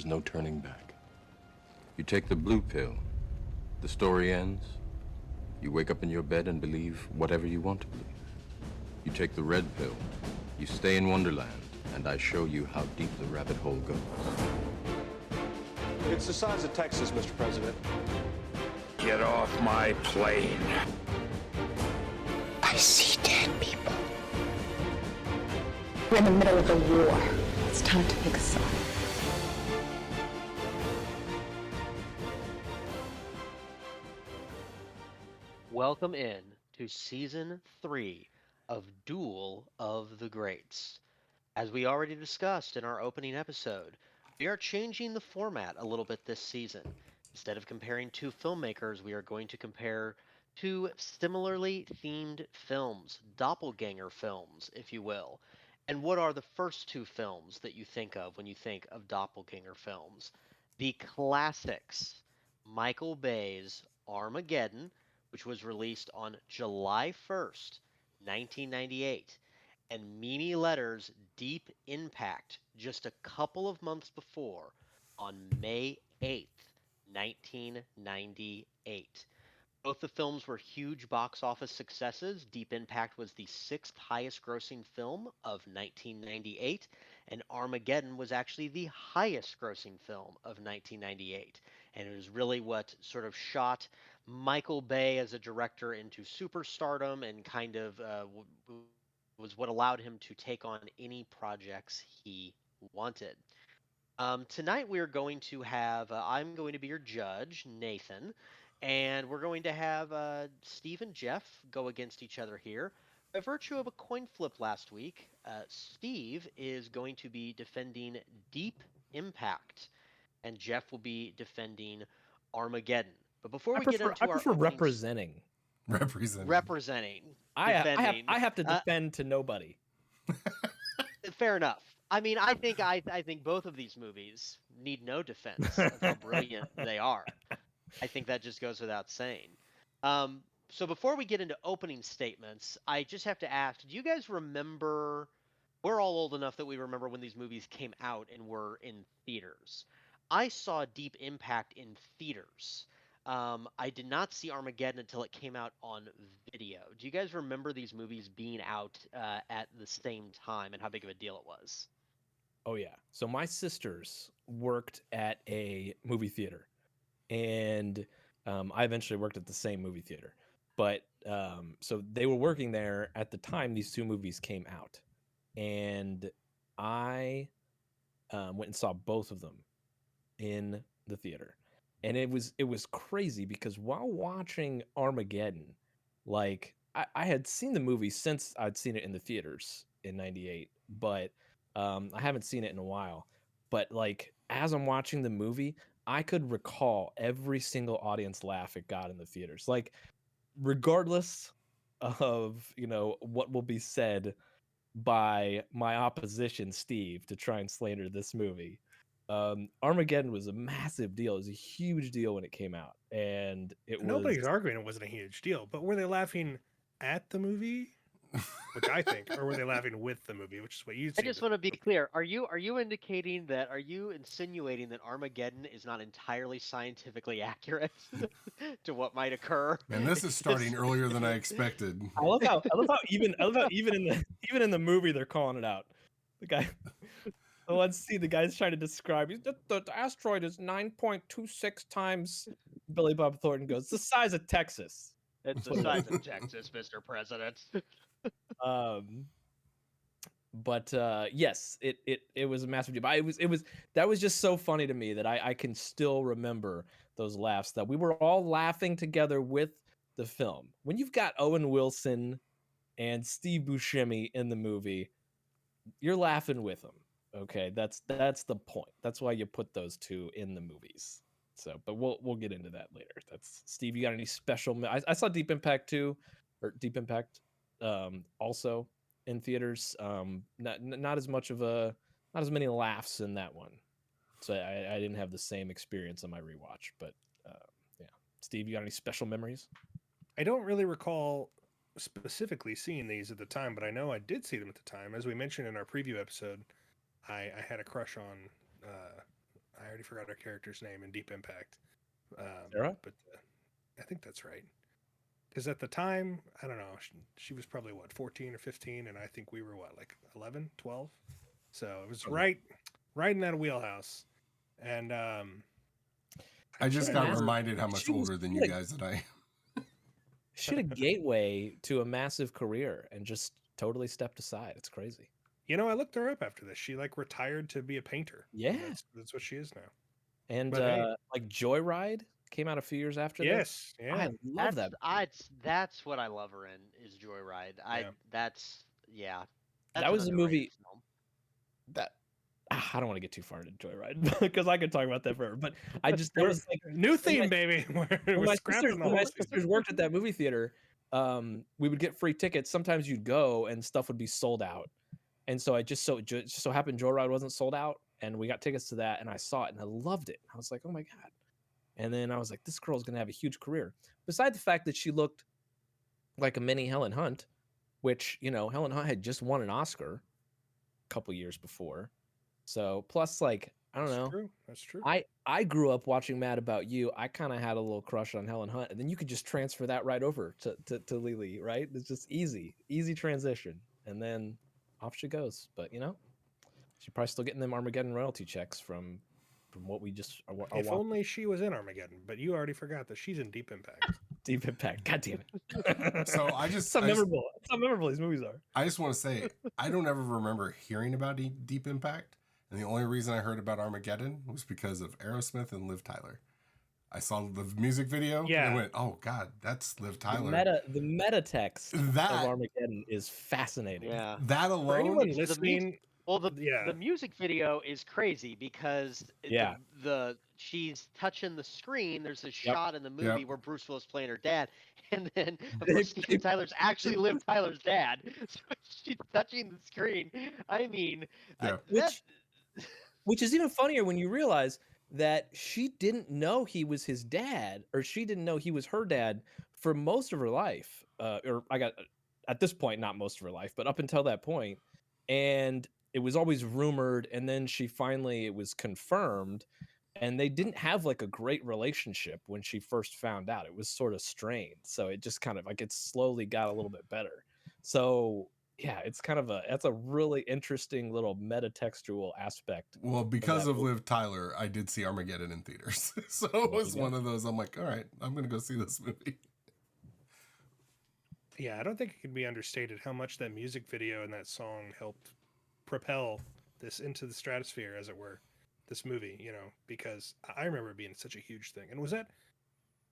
no turning back. You take the blue pill, the story ends. You wake up in your bed and believe whatever you want to believe. You take the red pill, you stay in Wonderland, and I show you how deep the rabbit hole goes. It's the size of Texas, Mr. President. Get off my plane. I see dead people. We're in the middle of a war. It's time to pick a side. Welcome in to Season 3 of Duel of the Greats. As we already discussed in our opening episode, we are changing the format a little bit this season. Instead of comparing two filmmakers, we are going to compare two similarly themed films, doppelganger films, if you will. And what are the first two films that you think of when you think of doppelganger films? The classics, Michael Bay's Armageddon, which was released on July 1st, 1998, and Mimi Letter's Deep Impact just a couple of months before on May 8th, 1998. Both the films were huge box office successes. Deep Impact was the sixth highest grossing film of 1998, and Armageddon was actually the highest grossing film of 1998. And it was really what sort of shot Michael Bay as a director into superstardom and kind of was what allowed him to take on any projects he wanted. Tonight we're going to have, I'm going to be your judge, Nathan, and we're going to have Steve and Jeff go against each other here. By virtue of a coin flip last week, Steve is going to be defending Deep Impact, and Jeff will be defending Armageddon. But before we get into our representing. Representing. I have to defend to nobody. Fair enough. I mean, I think both of these movies need no defense of how brilliant they are. I think that just goes without saying. So before we get into opening statements, I just have to ask, do you guys remember, we're all old enough that we remember when these movies came out and were in theaters. I saw Deep Impact in theaters. I did not see Armageddon until it came out on video. Do you guys remember these movies being out at the same time and how big of a deal it was? Oh, yeah. So my sisters worked at a movie theater, and I eventually worked at the same movie theater. But so they were working there at the time these two movies came out, and I went and saw both of them in the theater. And it was crazy because while watching Armageddon, like I had seen the movie since I'd seen it in the theaters in '98, but I haven't seen it in a while. But like as I'm watching the movie, I could recall every single audience laugh it got in the theaters. Like regardless of, what will be said by my opposition, Steve, to try and slander this movie. Armageddon was a massive deal. It was a huge deal when it came out, and Nobody's arguing it wasn't a huge deal, but were they laughing at the movie, which I think, or were they laughing with the movie, which is what you? I just want to be clear. Are you insinuating that Armageddon is not entirely scientifically accurate to what might occur? And this is starting earlier than I expected. I love how even in the movie they're calling it out. The guy. Let's see. The guy's trying to describe. The asteroid is 9.26 times. Billy Bob Thornton goes, the size of Texas. It's the size of Texas, Mr. President. But yes, it was a massive deal. But that was just so funny to me that I can still remember those laughs. That we were all laughing together with the film. When you've got Owen Wilson and Steve Buscemi in the movie, you're laughing with them. Okay, that's the point. That's why you put those two in the movies. So, but we'll get into that later. That's Steve. You got any special? I saw Deep Impact too, or Deep Impact, also in theaters. Not as many laughs in that one. So I didn't have the same experience on my rewatch. But yeah, Steve, you got any special memories? I don't really recall specifically seeing these at the time, but I know I did see them at the time. As we mentioned in our preview episode, I had a crush on I already forgot her character's name in Deep Impact. Sarah? But I think that's right. Because at the time, I don't know, she was probably what, 14 or 15, and I think we were what, like 11, 12. So it was right in that wheelhouse. And I just got massive- reminded how much she was older than good. you guys that I am. She had a gateway to a massive career and just totally stepped aside. It's crazy. you know, I looked her up after this. She like retired to be a painter. Yeah. And that's what she is now. And But hey. like Joyride came out a few years after this. Yes, yeah. I love that. That's what I love her in is Joyride. That's That was an a movie underrated film. that I don't want to get too far into Joyride because I could talk about that forever. But I just that was like New theme, baby. when my sisters worked at that movie theater, we would get free tickets. Sometimes you'd go and stuff would be sold out. And so just so happened Joyride wasn't sold out, and we got tickets to that, and I saw it and I loved it. I was like, oh my God. And then I was like, this girl's gonna have a huge career. Besides the fact that she looked like a mini Helen Hunt, which, you know, Helen Hunt had just won an Oscar a couple years before. So plus, like, I don't know. That's true. I grew up watching Mad About You. I kind of had a little crush on Helen Hunt, and then you could just transfer that right over to Lily, right? It's just easy transition, and then off she goes. But you know, she's probably still getting them Armageddon royalty checks from what we just. If only she was in Armageddon, but you already forgot that she's in Deep Impact. Deep Impact. God damn it. So I just It's how memorable these movies are. I just want to say I don't ever remember hearing about Deep Impact, and the only reason I heard about Armageddon was because of Aerosmith and Liv Tyler. I saw the music video and I went, "Oh God, that's Liv Tyler." The meta text of Armageddon is fascinating. Yeah. That alone. For anyone listening, the music video is crazy because she's touching the screen. There's a shot in the movie where Bruce Willis playing her dad, and then of course Steven Tyler's actually Liv Tyler's dad. So she's touching the screen. I mean, which is even funnier when you realize that she didn't know he was his dad, or she didn't know he was her dad for most of her life. At this point, not most of her life, but up until that point. And it was always rumored, and then it was confirmed, and they didn't have like a great relationship when she first found out. It was sort of strained, so it just kind of like it slowly got a little bit better. So yeah, it's kind of that's a really interesting little metatextual aspect. Well, because of Liv Tyler, I did see Armageddon in theaters, so it was one of those. I'm like, all right, I'm gonna go see this movie. Yeah, I don't think it can be understated how much that music video and that song helped propel this into the stratosphere, as it were, this movie, you know, because I remember it being such a huge thing. And was that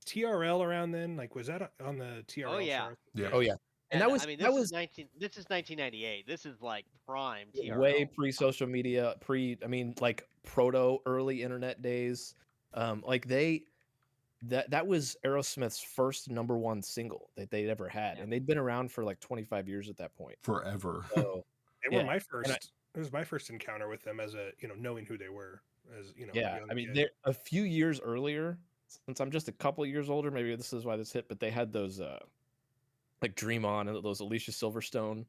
TRL around then? Like, was that on the TRL? Oh, yeah. chart? Yeah. Oh, yeah. And this is 1998. This is like prime TRL. Way pre-social media, like proto early internet days. That was Aerosmith's first #1 single that they'd ever had, and they'd been around for like 25 years at that point. Forever. So, They were my first. It was my first encounter with them as a, you know, knowing who they were as, you know. yeah, young I mean, kid. they're a few years earlier. Since I'm just a couple years older, maybe this is why this hit. But they had those like Dream On and those Alicia Silverstone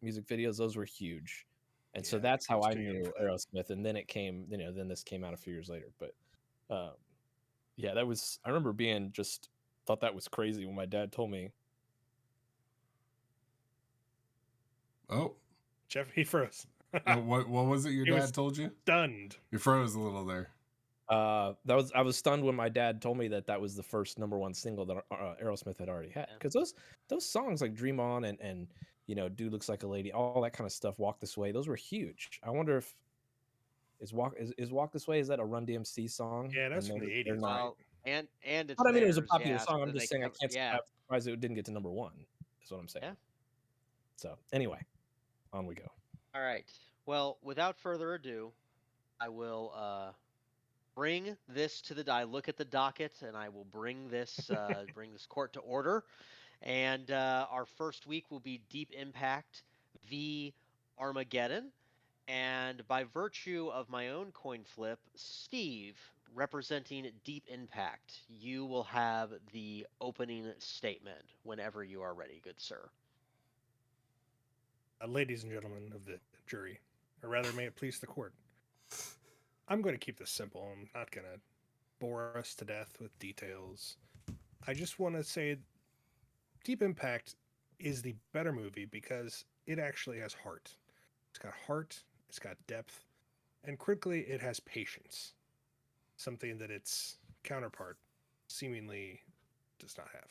music videos. Those were huge, and so that's how I knew Aerosmith. And then then this came out a few years later. But yeah, that was. I remember thought that was crazy when my dad told me. Oh, Jeff, he froze. what was it your dad told you? Stunned. You froze a little there. I was stunned when my dad told me that was the first #1 single that Aerosmith had already had, because those songs like Dream On and you know, Dude Looks Like a Lady, all that kind of stuff, Walk This Way, those were huge. I wonder if is Walk This Way, is that a Run DMC song? Yeah, that's from the 80s. Well, and it's but I mean, it was a theirs, popular yeah, song. so I'm just saying I'm surprised it didn't get to #1. Is what I'm saying. Yeah. So anyway, on we go. All right. Well, without further ado, I will bring this to I look at the docket, and I will bring this bring this court to order. And our first week will be Deep Impact v. Armageddon. And by virtue of my own coin flip, Steve, representing Deep Impact, you will have the opening statement whenever you are ready, good sir. Ladies and gentlemen of the jury, or rather, may it please the court. I'm going to keep this simple. I'm not going to bore us to death with details. I just want to say Deep Impact is the better movie because it actually has heart. It's got heart, it's got depth, and critically, it has patience. Something that its counterpart seemingly does not have.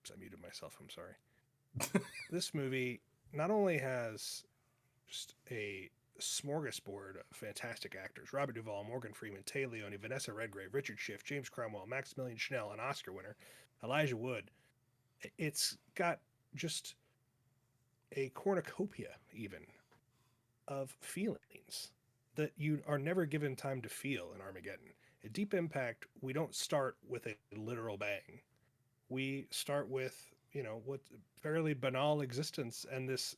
So I muted myself, I'm sorry. This movie not only has just a smorgasbord of fantastic actors: Robert Duvall, Morgan Freeman, Tay Leone, Vanessa Redgrave, Richard Schiff, James Cromwell, Maximilian Schnell, an Oscar winner, Elijah Wood. It's got just a cornucopia, even, of feelings that you are never given time to feel in Armageddon. At Deep Impact, we don't start with a literal bang. We start with, what fairly banal existence, and this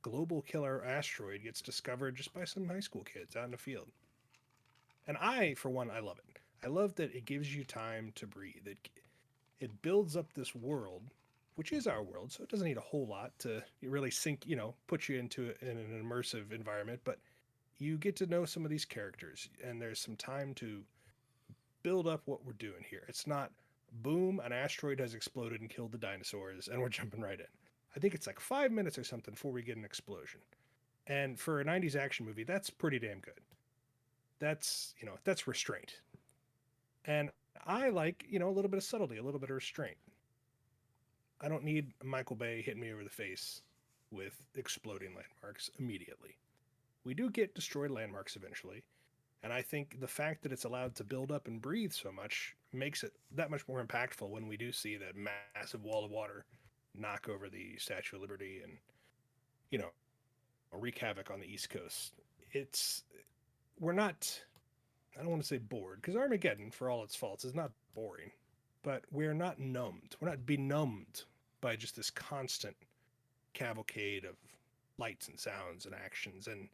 global killer asteroid gets discovered just by some high school kids out in the field. And I, for one, I love it. I love that it gives you time to breathe. It builds up this world, which is our world, so it doesn't need a whole lot to really sink, put you into in an immersive environment, but you get to know some of these characters, and there's some time to build up what we're doing here. It's not, boom, an asteroid has exploded and killed the dinosaurs, and we're jumping right in. I think it's like 5 minutes or something before we get an explosion. And for a 90s action movie, that's pretty damn good. That's, that's restraint. And I like, a little bit of subtlety, a little bit of restraint. I don't need Michael Bay hitting me over the face with exploding landmarks immediately. We do get destroyed landmarks eventually, and I think the fact that it's allowed to build up and breathe so much makes it that much more impactful when we do see that massive wall of water knock over the Statue of Liberty and, wreak havoc on the East Coast. We're not, I don't want to say bored, because Armageddon, for all its faults, is not boring, but we're not numbed. We're not benumbed by just this constant cavalcade of lights and sounds and actions and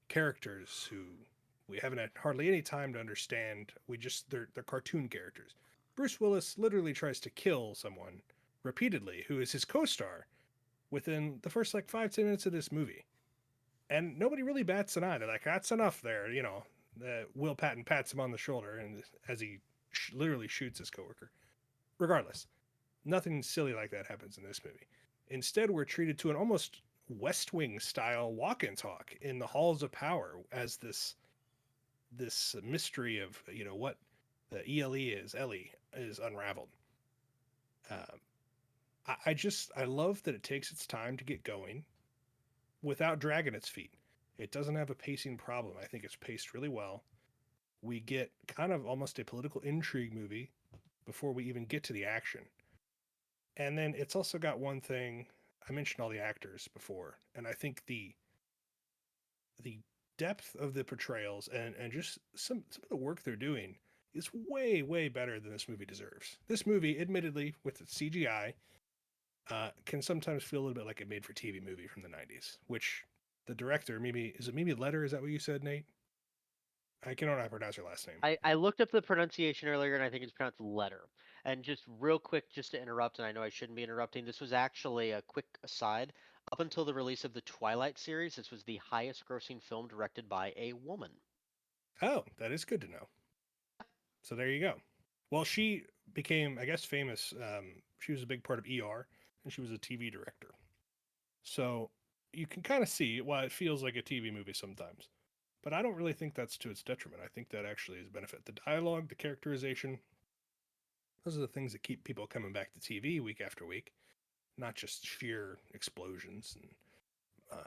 characters who we haven't had hardly any time to understand. They're cartoon characters. Bruce Willis literally tries to kill someone repeatedly who is his co-star within the first 5-10 minutes of this movie. And nobody really bats an eye. They're like, that's enough there. Will Patton pats him on the shoulder and as he literally shoots his coworker. Regardless, nothing silly like that happens in this movie. Instead, we're treated to an almost West Wing style walk and talk in the halls of power as this mystery of, what the Ellie is unraveled. I love that it takes its time to get going without dragging its feet. It doesn't have a pacing problem. I think it's paced really well. We get kind of almost a political intrigue movie before we even get to the action. And then it's also got one thing. I mentioned all the actors before, and I think the depth of the portrayals and just some of the work they're doing is way, way better than this movie deserves. This movie, admittedly, with its CGI, can sometimes feel a little bit like a made-for-TV movie from the 90s, which the director, Mimi Letter, is that what you said, Nate? I cannot pronounce her last name. I looked up the pronunciation earlier, and I think it's pronounced letter. And just real quick, just to interrupt, and I know I shouldn't be interrupting, this was actually a quick aside. Up until the release of the Twilight series, this was the highest grossing film directed by a woman. Oh, that is good to know. So there you go. Well, she became, I guess, famous. She was a big part of ER, and she was a TV director. So you can kind of see why it feels like a TV movie sometimes. But I don't really think that's to its detriment. I think that actually is a benefit. The dialogue, the characterization, those are the things that keep people coming back to TV week after week, not just sheer explosions and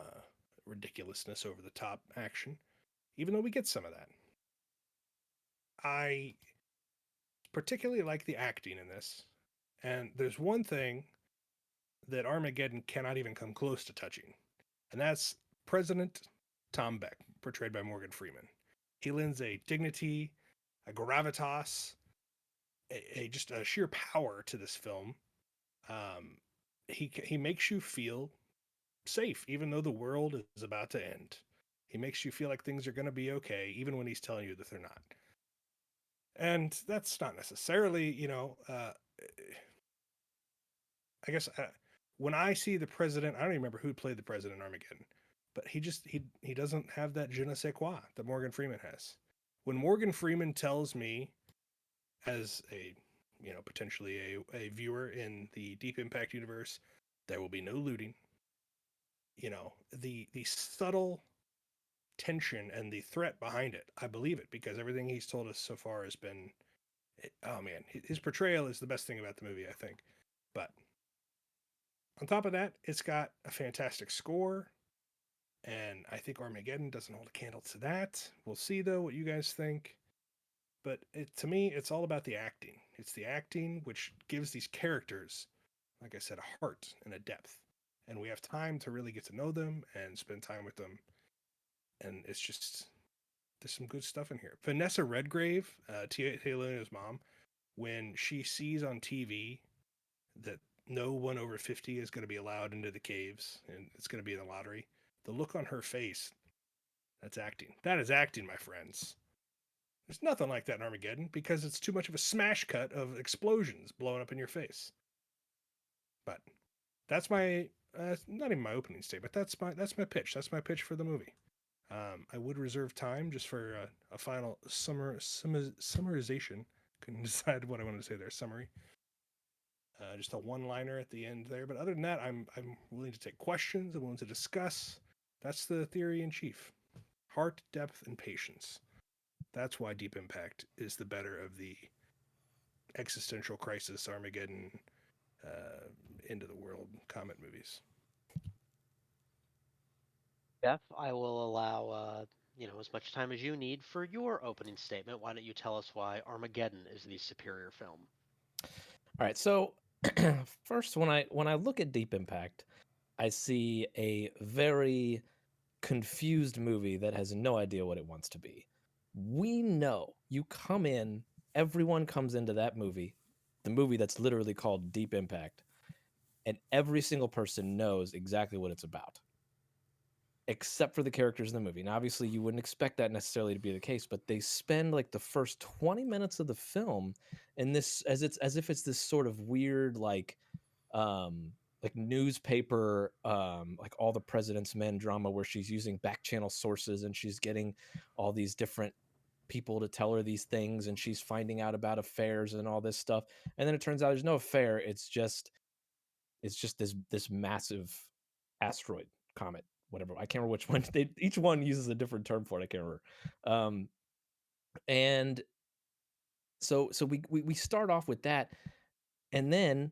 ridiculousness over the top action, even though we get some of that. I particularly like the acting in this. And there's one thing that Armageddon cannot even come close to touching, and that's President Tom Beck, portrayed by Morgan Freeman. He lends a dignity, a gravitas, just a sheer power to this film. He makes you feel safe, even though the world is about to end. He makes you feel like things are going to be okay, even when he's telling you that they're not. And that's not necessarily, I guess when I see the president, I don't even remember who played the president in Armageddon, but he doesn't have that je ne sais quoi that Morgan Freeman has. When Morgan Freeman tells me, as a potentially a viewer in the Deep Impact universe, there will be no looting. The subtle tension and the threat behind it, I believe it, because everything he's told us so far has been, oh man, his portrayal is the best thing about the movie, I think. But on top of that, it's got a fantastic score, and I think Armageddon doesn't hold a candle to that. We'll see though what you guys think. But to me, it's all about the acting. It's the acting which gives these characters, like I said, a heart and a depth. And we have time to really get to know them and spend time with them. And it's just, there's some good stuff in here. Vanessa Redgrave, Taylor's mom, when she sees on TV that no one over 50 is going to be allowed into the caves and it's going to be in the lottery, the look on her face, that's acting. That is acting, my friends. There's nothing like that in Armageddon because it's too much of a smash cut of explosions blowing up in your face. But that's my not even my opening statement. That's my pitch. That's my pitch for the movie. I would reserve time just for a final summarization. Couldn't decide what I wanted to say there. Summary. Just a one-liner at the end there. But other than that, I'm willing to take questions. I'm willing to discuss. That's the theory in chief. Heart, depth, and patience. That's why Deep Impact is the better of the existential crisis, Armageddon, end of the world comet movies. Jeff, I will allow as much time as you need for your opening statement. Why don't you tell us why Armageddon is the superior film? All right, so first, when I look at Deep Impact, I see a very confused movie that has no idea what it wants to be. We know you come in, everyone comes into that movie, the movie that's literally called Deep Impact, and every single person knows exactly what it's about, except for the characters in the movie. And obviously, you wouldn't expect that necessarily to be the case, but they spend like the first 20 minutes of the film in this as if it's this sort of weird like newspaper like All the President's Men drama where she's using back channel sources and she's getting all these different people to tell her these things and she's finding out about affairs and all this stuff, and then it turns out there's no affair. It's just this massive asteroid, comet, whatever. I can't remember which one. Each one uses a different term for it. I can't remember. And so we start off with that, and then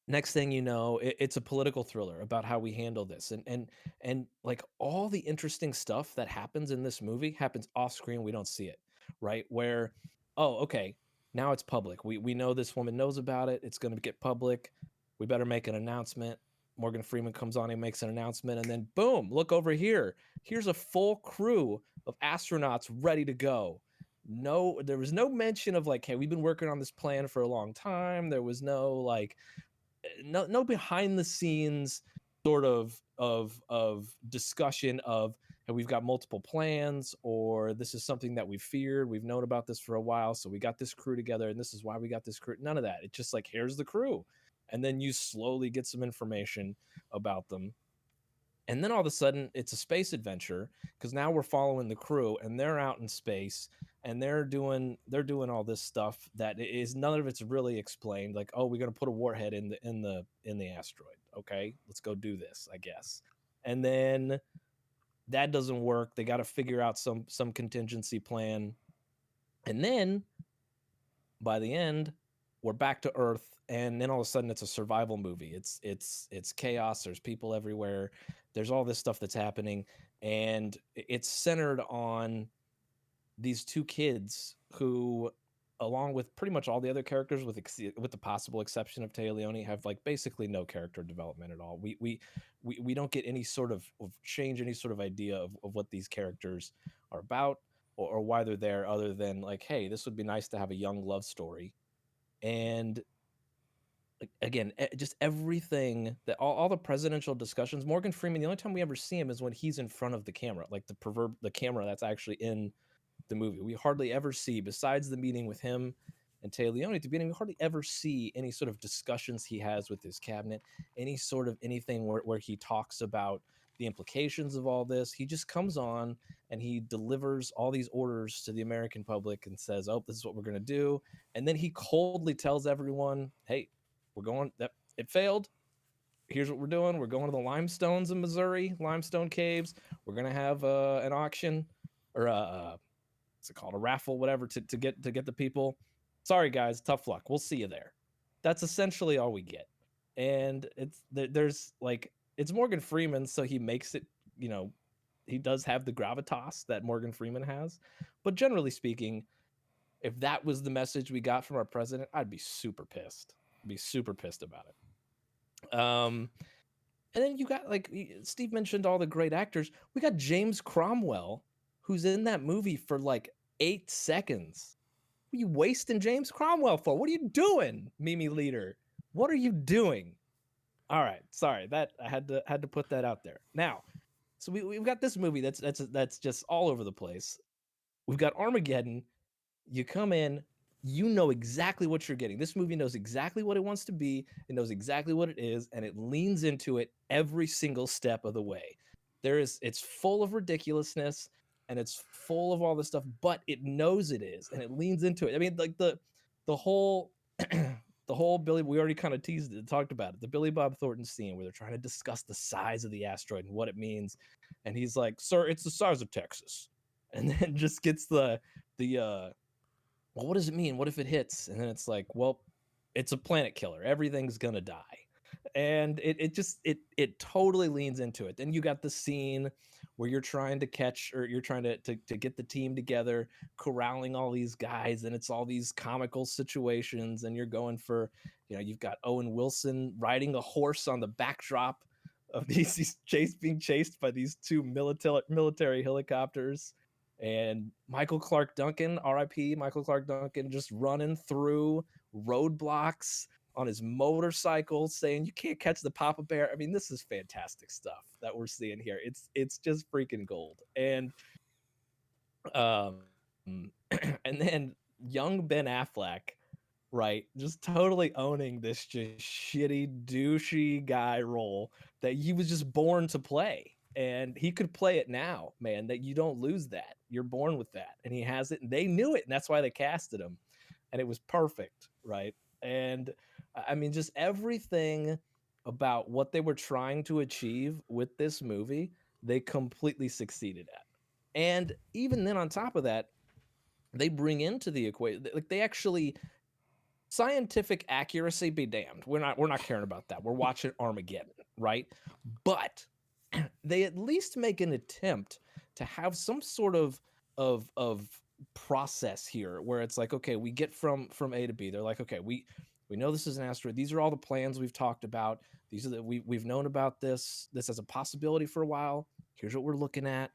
next thing you know, it's a political thriller about how we handle this, and like all the interesting stuff that happens in this movie happens off screen. We don't see it, right? Where, oh, okay, now it's public. We know this woman knows about it. It's going to get public. We better make an announcement. Morgan Freeman comes on and makes an announcement, and then boom, look over here. Here's a full crew of astronauts ready to go. No, there was no mention of like, hey, we've been working on this plan for a long time. There was no like no behind the scenes sort of discussion of, hey, we've got multiple plans, or this is something that we feared, we've known about this for a while, so we got this crew together and this is why we got this crew. None of that. It's just like, here's the crew, and then you slowly get some information about them, and then all of a sudden it's a space adventure because now we're following the crew and they're out in space and they're doing all this stuff that is, none of it's really explained. Like, oh, we're going to put a warhead in the asteroid. Okay, let's go do this, I guess. And then that doesn't work. They got to figure out some contingency plan. And then by the end, we're back to Earth, and then all of a sudden it's a survival movie. It's chaos. There's people everywhere. There's all this stuff that's happening, and it's centered on these two kids who, along with pretty much all the other characters, with the possible exception of Taya Leone, have like basically no character development at all. We don't get any sort of change, any sort of idea of what these characters are about, or why they're there, other than like, hey, this would be nice to have a young love story. And again, just everything that all the presidential discussions, Morgan Freeman, the only time we ever see him is when he's in front of the camera, like the camera that's actually in the movie. We hardly ever see, besides the meeting with him and Taya Leone at the beginning, we hardly ever see any sort of discussions he has with his cabinet, any sort of anything where he talks about the implications of all this. He just comes on and he delivers all these orders to the American public and says, "Oh, this is what we're going to do." And then he coldly tells everyone, "Hey, we're going, that it failed. Here's what we're doing. We're going to the limestones in Missouri, limestone caves. We're going to have an auction or what's it called? A raffle, whatever, to get the people. Sorry, guys, tough luck. We'll see you there." That's essentially all we get. And there's like, it's Morgan Freeman, so he makes it, he does have the gravitas that Morgan Freeman has. But generally speaking, if that was the message we got from our president, I'd be super pissed. About it. And then you got, like Steve mentioned, all the great actors. We got James Cromwell, who's in that movie for like 8 seconds. What are you wasting James Cromwell for? What are you doing, Mimi Leader? What are you doing? All right, sorry, that I had to put that out there. Now, so we've got this movie that's just all over the place. We've got Armageddon. You come in, you know exactly what you're getting. This movie knows exactly what it wants to be. It knows exactly what it is, and it leans into it every single step of the way. It's full of ridiculousness and it's full of all this stuff, but it knows it is, and it leans into it. I mean, like the whole the whole Billy, we already kind of teased it, talked about it. The Billy Bob Thornton scene where they're trying to discuss the size of the asteroid and what it means, and he's like, "Sir, it's the size of Texas," and then just gets the well, what does it mean? What if it hits? And then it's like, well, it's a planet killer. Everything's gonna die. And it totally leans into it. Then you got the scene where you're trying to catch, or you're trying to get the team together, corralling all these guys, and it's all these comical situations, and you're going for, you've got Owen Wilson riding a horse on the backdrop of these being chased by these 2 military helicopters. And Michael Clark Duncan, R.I.P. Michael Clark Duncan, just running through roadblocks on his motorcycle, saying, "You can't catch the Papa Bear." I mean, this is fantastic stuff that we're seeing here. It's just freaking gold. And and then young Ben Affleck, right, just totally owning this just shitty, douchey guy role that he was just born to play. And he could play it now, man, that you don't lose that. You're born with that. And he has it, and they knew it, and that's why they casted him. And it was perfect, right? And I mean, just everything about what they were trying to achieve with this movie, they completely succeeded at. And even then, on top of that, they bring into the equation, like, they actually, scientific accuracy be damned. We're not caring about that. We're watching Armageddon, right? But they at least make an attempt to have some sort of process here, where it's like, okay, we get from A to B. They're like, okay, we know this is an asteroid. These are all the plans we've talked about. These are we've known about this as a possibility for a while. Here's what we're looking at.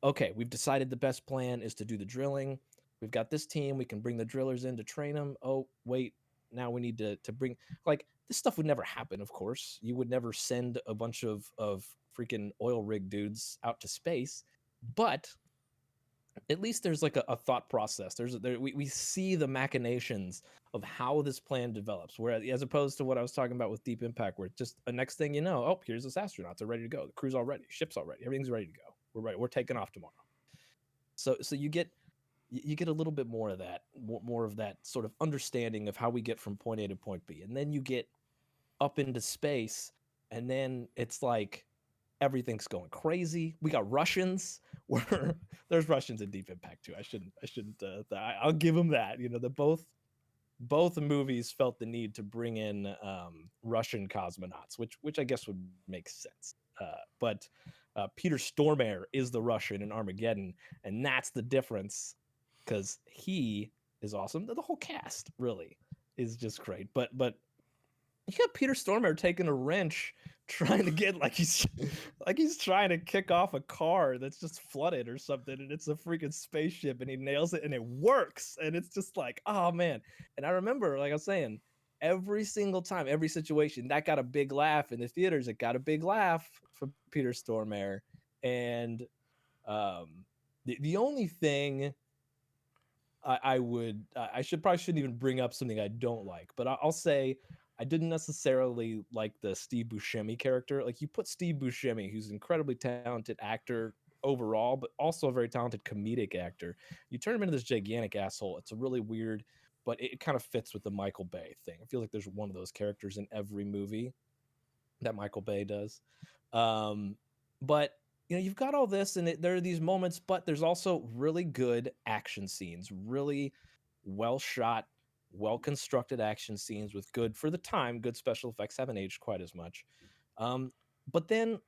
Okay, we've decided the best plan is to do the drilling. We've got this team. We can bring the drillers in to train them. Oh, wait, now we need to bring, like, this stuff would never happen, of course. You would never send a bunch of freaking oil rig dudes out to space. But at least there's like a thought process. We see the machinations of how this plan develops, where, as opposed to what I was talking about with Deep Impact, where just the next thing you know, oh, here's this astronauts are ready to go. The crew's all ready. Ship's all ready. Everything's ready to go. We're ready. We're taking off tomorrow. So you get a little bit more of that, more of that sort of understanding of how we get from point A to point B. And then you get up into space, and then it's like everything's going crazy. We got Russians. Where there's Russians in Deep Impact too. I shouldn't. I'll give them that. That both movies felt the need to bring in Russian cosmonauts, which I guess would make sense. But Peter Stormare is the Russian in Armageddon, and that's the difference, because he is awesome. The whole cast really is just great. But you got Peter Stormare taking a wrench, trying to get, like he's trying to kick off a car that's just flooded or something, and it's a freaking spaceship, and he nails it, and it works, and it's just like, oh man. And I remember, like I was saying, every single time, every situation, that got a big laugh in the theaters. It got a big laugh for Peter Stormare. And the only thing I shouldn't even bring up something I don't like, but I'll say I didn't necessarily like the Steve Buscemi character. Like, you put Steve Buscemi, who's an incredibly talented actor overall, but also a very talented comedic actor. You turn him into this gigantic asshole. It's a really weird, but it kind of fits with the Michael Bay thing. I feel like there's one of those characters in every movie that Michael Bay does. But you've got all this, and there are these moments, but there's also really good action scenes, really well shot, well constructed action scenes with good, for the time, good special effects. Haven't aged quite as much. But then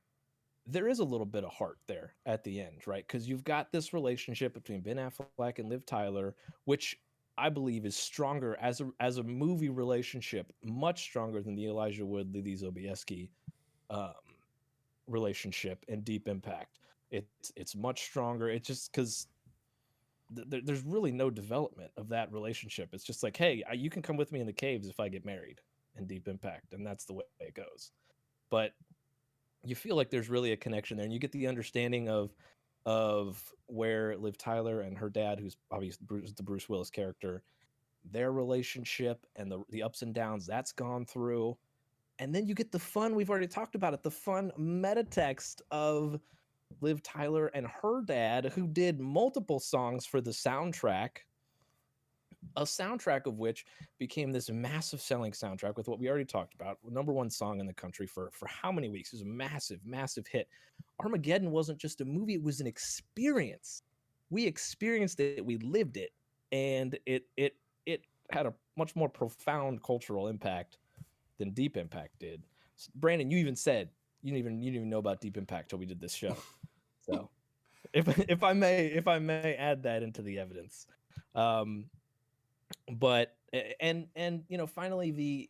there is a little bit of heart there at the end, right? Because you've got this relationship between Ben Affleck and Liv Tyler, which I believe is stronger as a movie relationship, much stronger than the Elijah Wood, Lily Sobieski relationship in Deep Impact. It's much stronger. It's just because there's really no development of that relationship. It's just like, hey, you can come with me in the caves if I get married in Deep Impact, and that's the way it goes. But you feel like there's really a connection there, and you get the understanding of where Liv Tyler and her dad, who's obviously the Bruce Willis character, their relationship and the ups and downs that's gone through. And then you get the fun, we've already talked about it, the fun meta text of Liv Tyler and her dad, who did multiple songs for the soundtrack, a soundtrack of which became this massive selling soundtrack with what we already talked about, #1 song in the country for how many weeks. It was a massive, massive hit. Armageddon wasn't just a movie, it was an experience. We experienced it, we lived it, and it had a much more profound cultural impact than Deep Impact did. Brandon, you even said you didn't even know about Deep Impact till we did this show. So if I may add that into the evidence. But finally,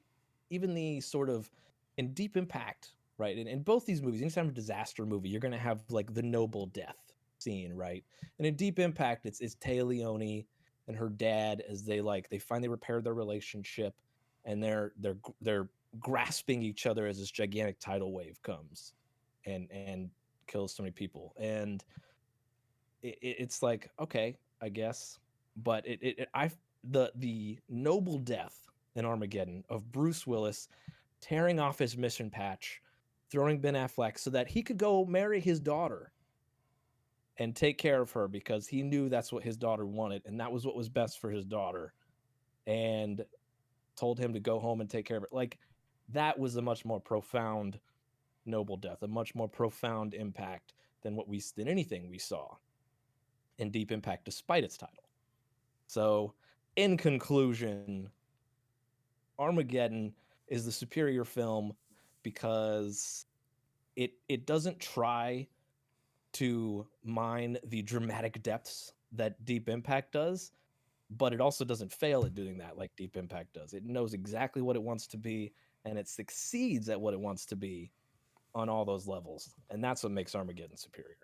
even the sort of in Deep Impact, right? In both these movies, anytime a disaster movie, you're gonna have like the noble death scene, right? And in Deep Impact, it's Téa Leoni and her dad as they finally repair their relationship, and they're grasping each other as this gigantic tidal wave comes and kills so many people. And it's like, okay, I guess, but the noble death in Armageddon of Bruce Willis tearing off his mission patch, throwing Ben Affleck so that he could go marry his daughter and take care of her because he knew that's what his daughter wanted, and that was what was best for his daughter, and told him to go home and take care of it. Like, that was a much more profound noble death, a much more profound impact than anything we saw in Deep Impact, despite its title. So, in conclusion, Armageddon is the superior film because it doesn't try to mine the dramatic depths that Deep Impact does, but it also doesn't fail at doing that like Deep Impact does. It knows exactly what it wants to be, and it succeeds at what it wants to be on all those levels. And that's what makes Armageddon superior.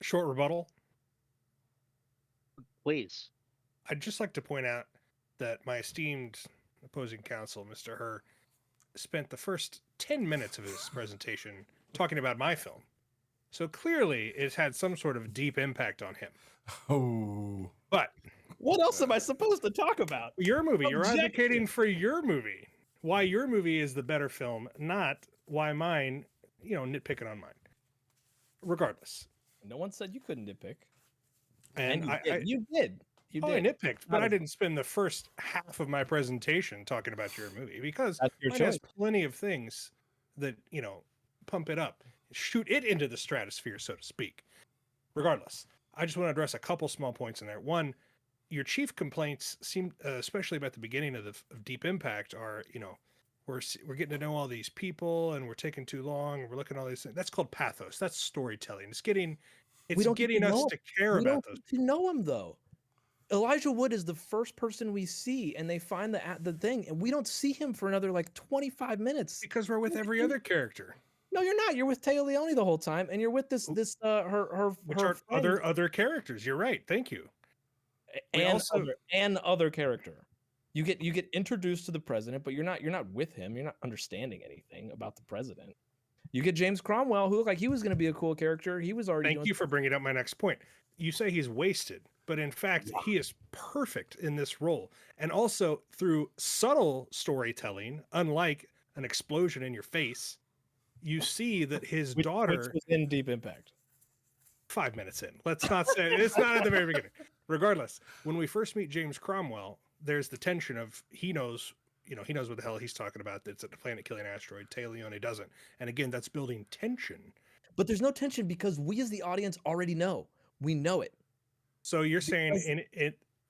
Short rebuttal. Please. I'd just like to point out that my esteemed opposing counsel, Mr. Herr, spent the first 10 minutes of his presentation talking about my film. So clearly it's had some sort of deep impact on him. Oh. But what else am I supposed to talk about? Your movie. You're advocating for your movie. Why your movie is the better film, not why mine, nitpicking on mine. Regardless. No one said you couldn't nitpick. And you did. I nitpicked, but I didn't spend the first half of my presentation talking about your movie because it has plenty of things that, pump it up, shoot it into the stratosphere, so to speak. Regardless, I just want to address a couple small points in there. One, your chief complaints seem, especially about the beginning of Deep Impact, are, we're getting to know all these people and we're taking too long and we're looking at all these things. That's called pathos. That's storytelling. It's getting us to care about those. We don't know him though. Elijah Wood is the first person we see, and they find the thing, and we don't see him for another 25 minutes because we're with every other character. No, you're not. You're with Téa Leoni the whole time, and you're with other characters. You're right. Thank you. And other character. You get introduced to the president, but you're not with him. You're not understanding anything about the president. You get James Cromwell, who looked like he was going to be a cool character. He was already. Thank you for bringing up my next point. You say he's wasted. but in fact, he is perfect in this role. And also through subtle storytelling, unlike an explosion in your face, you see that his daughter, which was in Deep Impact. 5 minutes in. Let's not say it's not at the very beginning. Regardless, when we first meet James Cromwell, there's the tension of he knows what the hell he's talking about. That's a planet-killing asteroid. Téa Leoni doesn't. And again, that's building tension. But there's no tension because we as the audience already know. We know it. So you're saying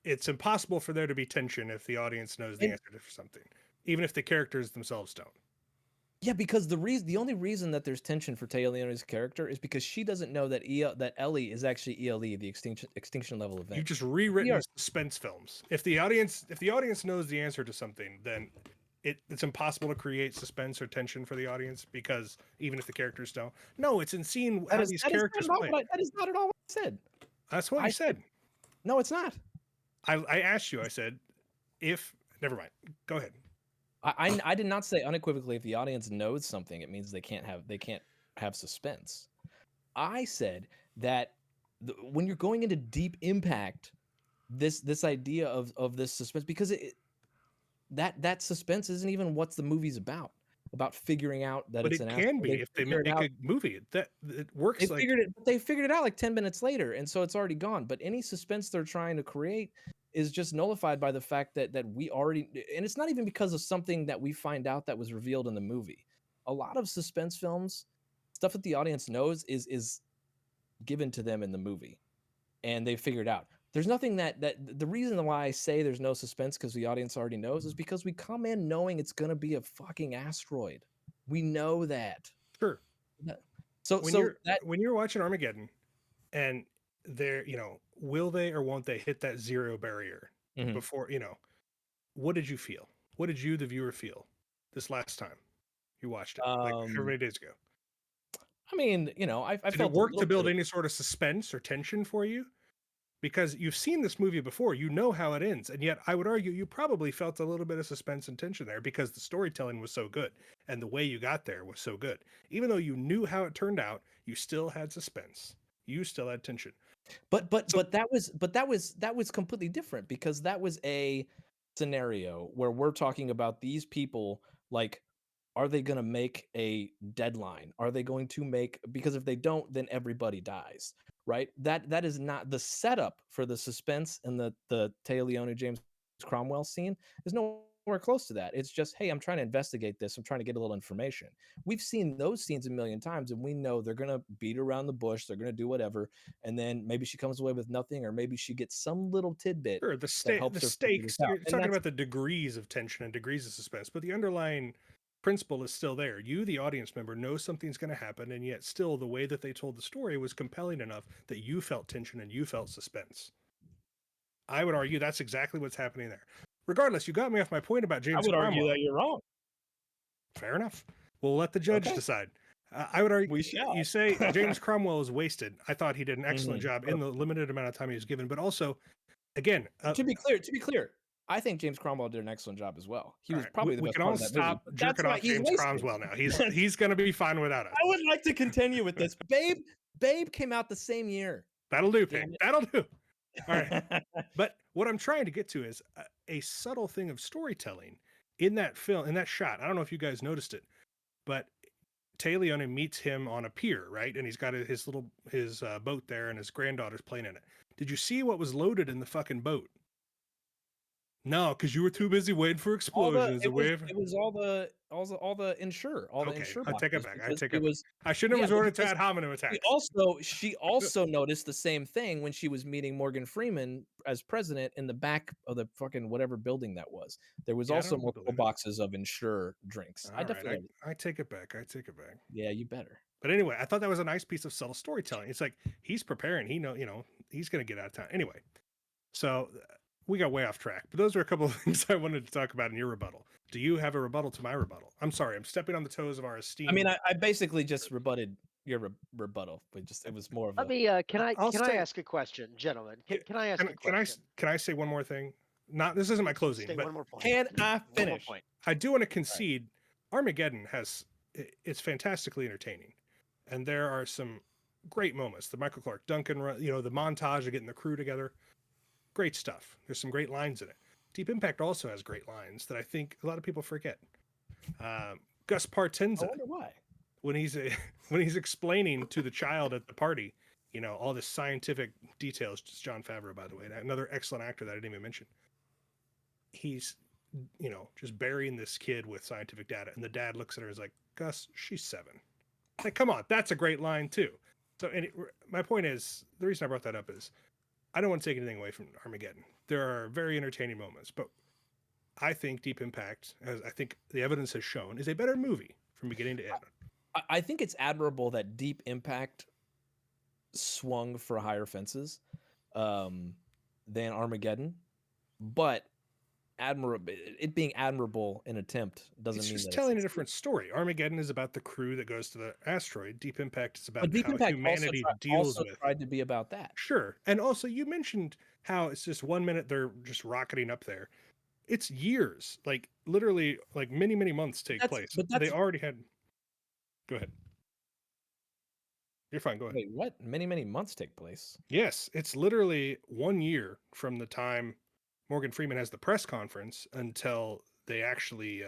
it's impossible for there to be tension if the audience knows the answer to something, even if the characters themselves don't. Yeah, because the only reason that there's tension for Téa Leoni's character is because she doesn't know that that Ellie is actually ELE, the extinction level event. You've just rewritten suspense films. If the audience knows the answer to something, then it's impossible to create suspense or tension for the audience because even if the characters don't. No, it's in seeing how these characters play. That is not at all what I said. That's what I said. No, it's not. I asked you. I said, if never mind. Go ahead. I did not say unequivocally if the audience knows something, it means they can't have suspense. I said that when you're going into Deep Impact, this idea of this suspense, because that suspense isn't even what the movie's about figuring out that it's an asteroid. But it can be if they make a movie that it works. They figured it out like 10 minutes later, and so it's already gone. But any suspense they're trying to create is just nullified by the fact that we already, and it's not even because of something that we find out that was revealed in the movie. A lot of suspense films, stuff that the audience knows is given to them in the movie, and they figured out. There's nothing that the reason why I say there's no suspense because the audience already knows is because we come in knowing it's gonna be a fucking asteroid. We know that. Sure. So when you're watching Armageddon, and they're will they or won't they hit that zero barrier before what did you feel? What did you, the viewer, feel this last time you watched it, like however many days ago? I mean, I did felt it work to build any sort of suspense or tension for you? Because you've seen this movie before, you know how it ends, and yet I would argue you probably felt a little bit of suspense and tension there because the storytelling was so good and the way you got there was so good. Even though you knew how it turned out, you still had suspense. You still had tension. But that was completely different because that was a scenario where we're talking about these people, like, are they going to make a deadline? Are they going to make, because if they don't, then everybody dies, right? That is not the setup for the suspense and the Téa Leoni James Cromwell scene is nowhere close to that. It's just, hey, I'm trying to investigate this. I'm trying to get a little information. We've seen those scenes a million times, and we know they're going to beat around the bush. They're going to do whatever. And then maybe she comes away with nothing, or maybe she gets some little tidbit. Sure, the stakes. You're talking about the degrees of tension and degrees of suspense, but the underlying principle is still there. You, the audience member, know something's going to happen, and yet still the way that they told the story was compelling enough that you felt tension and you felt suspense. I would argue that's exactly what's happening there. Regardless, you got me off my point about James Cromwell. I would argue that you're wrong. Fair enough. We'll let the judge decide. I would argue you say James Cromwell is wasted. I thought he did an excellent job in the limited amount of time he was given, but also, again, to be clear, I think James Cromwell did an excellent job as well. He was probably the best part of that movie. We can all stop jerking off James Cromwell now. He's going to be fine without us. I would like to continue with this. Babe came out the same year. That'll do, Pig. That'll do. All right. But what I'm trying to get to is a subtle thing of storytelling in that film, in that shot. I don't know if you guys noticed it, but Téa Leoni meets him on a pier, right? And he's got his boat there, and his granddaughter's playing in it. Did you see what was loaded in the fucking boat? No, because you were too busy waiting for explosions. It was all the insure. I take it back. I shouldn't have resorted to ad hominem attacks. She also noticed the same thing when she was meeting Morgan Freeman as president in the back of the fucking whatever building that was. There was also multiple boxes of insure drinks. I take it back. Yeah, you better. But anyway, I thought that was a nice piece of subtle storytelling. It's like he's preparing. He he's going to get out of town anyway. So we got way off track, but those are a couple of things I wanted to talk about in your rebuttal. Do you have a rebuttal to my rebuttal? I'm sorry, I'm stepping on the toes of our esteemed. I mean, I basically just rebutted your rebuttal, but it was more of. Let me. Can I ask a question, gentlemen? Can I ask a question? Can I say one more thing? This isn't my closing. But one more point. Can I finish? I do want to concede. Armageddon it's fantastically entertaining, and there are some great moments. The Michael Clark Duncan, the montage of getting the crew together. great stuff. There's some great lines in it. Deep Impact also has great lines that I think a lot of people forget. Gus Partenza, I wonder why. when he's explaining to the child at the party, all this scientific details. Just Jon Favreau, by the way, another excellent actor that I didn't even mention. He's, just burying this kid with scientific data, and the dad looks at her and is like, "Gus, she's 7." Like, come on, that's a great line too. So, my point is, the reason I brought that up is, I don't want to take anything away from Armageddon. There are very entertaining moments, but I think Deep Impact, as I think the evidence has shown, is a better movie from beginning to end. I think it's admirable that Deep Impact swung for higher fences than Armageddon, but it being admirable in attempt doesn't mean just that telling a different story. Armageddon is about the crew that goes to the asteroid. Deep Impact is about Deep how Impact humanity deals with. tried to be about that. Sure, and also you mentioned how it's just 1 minute they're just rocketing up there. It's years, like literally, like many months take place. But they already had. Go ahead. You're fine. Go ahead. Wait, what? Many months take place. Yes, it's literally 1 year from the time Morgan Freeman has the press conference until they actually,